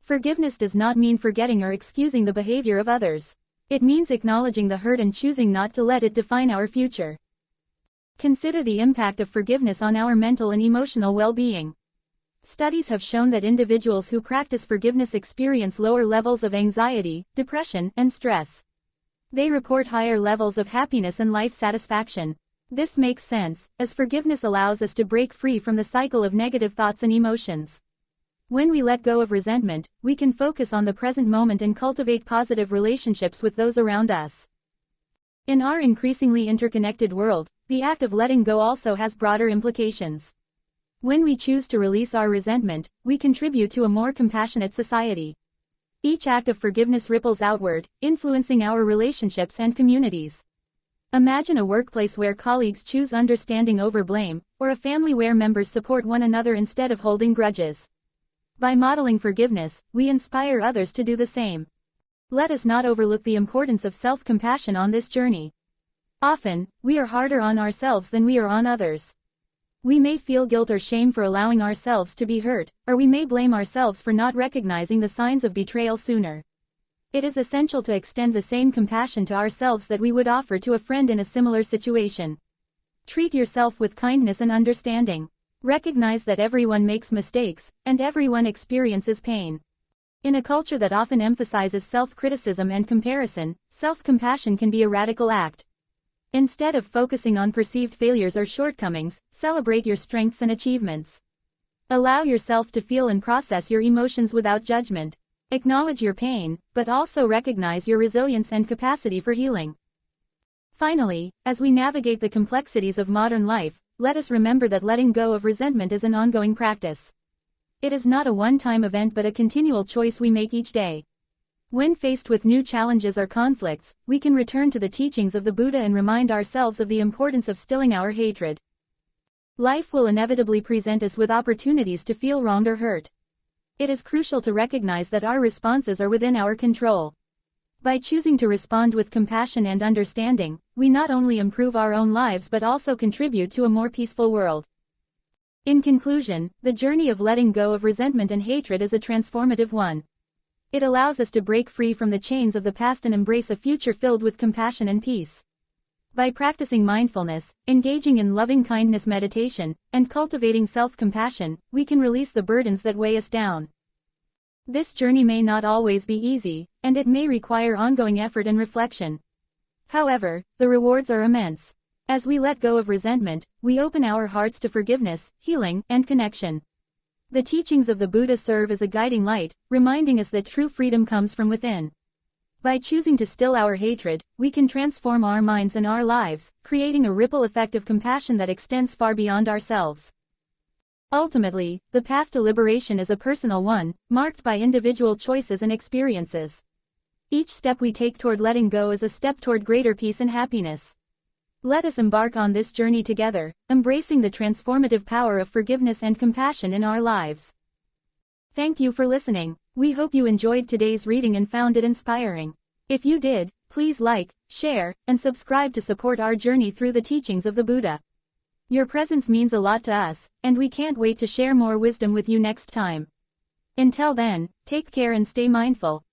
Speaker 1: Forgiveness does not mean forgetting or excusing the behavior of others. It means acknowledging the hurt and choosing not to let it define our future. Consider the impact of forgiveness on our mental and emotional well-being. Studies have shown that individuals who practice forgiveness experience lower levels of anxiety, depression, and stress. They report higher levels of happiness and life satisfaction. This makes sense, as forgiveness allows us to break free from the cycle of negative thoughts and emotions. When we let go of resentment, we can focus on the present moment and cultivate positive relationships with those around us. In our increasingly interconnected world, the act of letting go also has broader implications. When we choose to release our resentment, we contribute to a more compassionate society. Each act of forgiveness ripples outward, influencing our relationships and communities. Imagine a workplace where colleagues choose understanding over blame, or a family where members support one another instead of holding grudges. By modeling forgiveness, we inspire others to do the same. Let us not overlook the importance of self-compassion on this journey. Often, we are harder on ourselves than we are on others. We may feel guilt or shame for allowing ourselves to be hurt, or we may blame ourselves for not recognizing the signs of betrayal sooner. It is essential to extend the same compassion to ourselves that we would offer to a friend in a similar situation. Treat yourself with kindness and understanding. Recognize that everyone makes mistakes, and everyone experiences pain. In a culture that often emphasizes self-criticism and comparison, self-compassion can be a radical act. Instead of focusing on perceived failures or shortcomings, celebrate your strengths and achievements. Allow yourself to feel and process your emotions without judgment. Acknowledge your pain, but also recognize your resilience and capacity for healing. Finally, as we navigate the complexities of modern life, let us remember that letting go of resentment is an ongoing practice. It is not a one-time event but a continual choice we make each day. When faced with new challenges or conflicts, we can return to the teachings of the Buddha and remind ourselves of the importance of stilling our hatred. Life will inevitably present us with opportunities to feel wronged or hurt. It is crucial to recognize that our responses are within our control. By choosing to respond with compassion and understanding, we not only improve our own lives but also contribute to a more peaceful world. In conclusion, the journey of letting go of resentment and hatred is a transformative one. It allows us to break free from the chains of the past and embrace a future filled with compassion and peace. By practicing mindfulness, engaging in loving-kindness meditation, and cultivating self-compassion, we can release the burdens that weigh us down. This journey may not always be easy, and it may require ongoing effort and reflection. However, the rewards are immense. As we let go of resentment, we open our hearts to forgiveness, healing, and connection. The teachings of the Buddha serve as a guiding light, reminding us that true freedom comes from within. By choosing to still our hatred, we can transform our minds and our lives, creating a ripple effect of compassion that extends far beyond ourselves. Ultimately, the path to liberation is a personal one, marked by individual choices and experiences. Each step we take toward letting go is a step toward greater peace and happiness. Let us embark on this journey together, embracing the transformative power of forgiveness and compassion in our lives. Thank you for listening. We hope you enjoyed today's reading and found it inspiring. If you did, please like, share, and subscribe to support our journey through the teachings of the Buddha. Your presence means a lot to us, and we can't wait to share more wisdom with you next time. Until then, take care and stay mindful.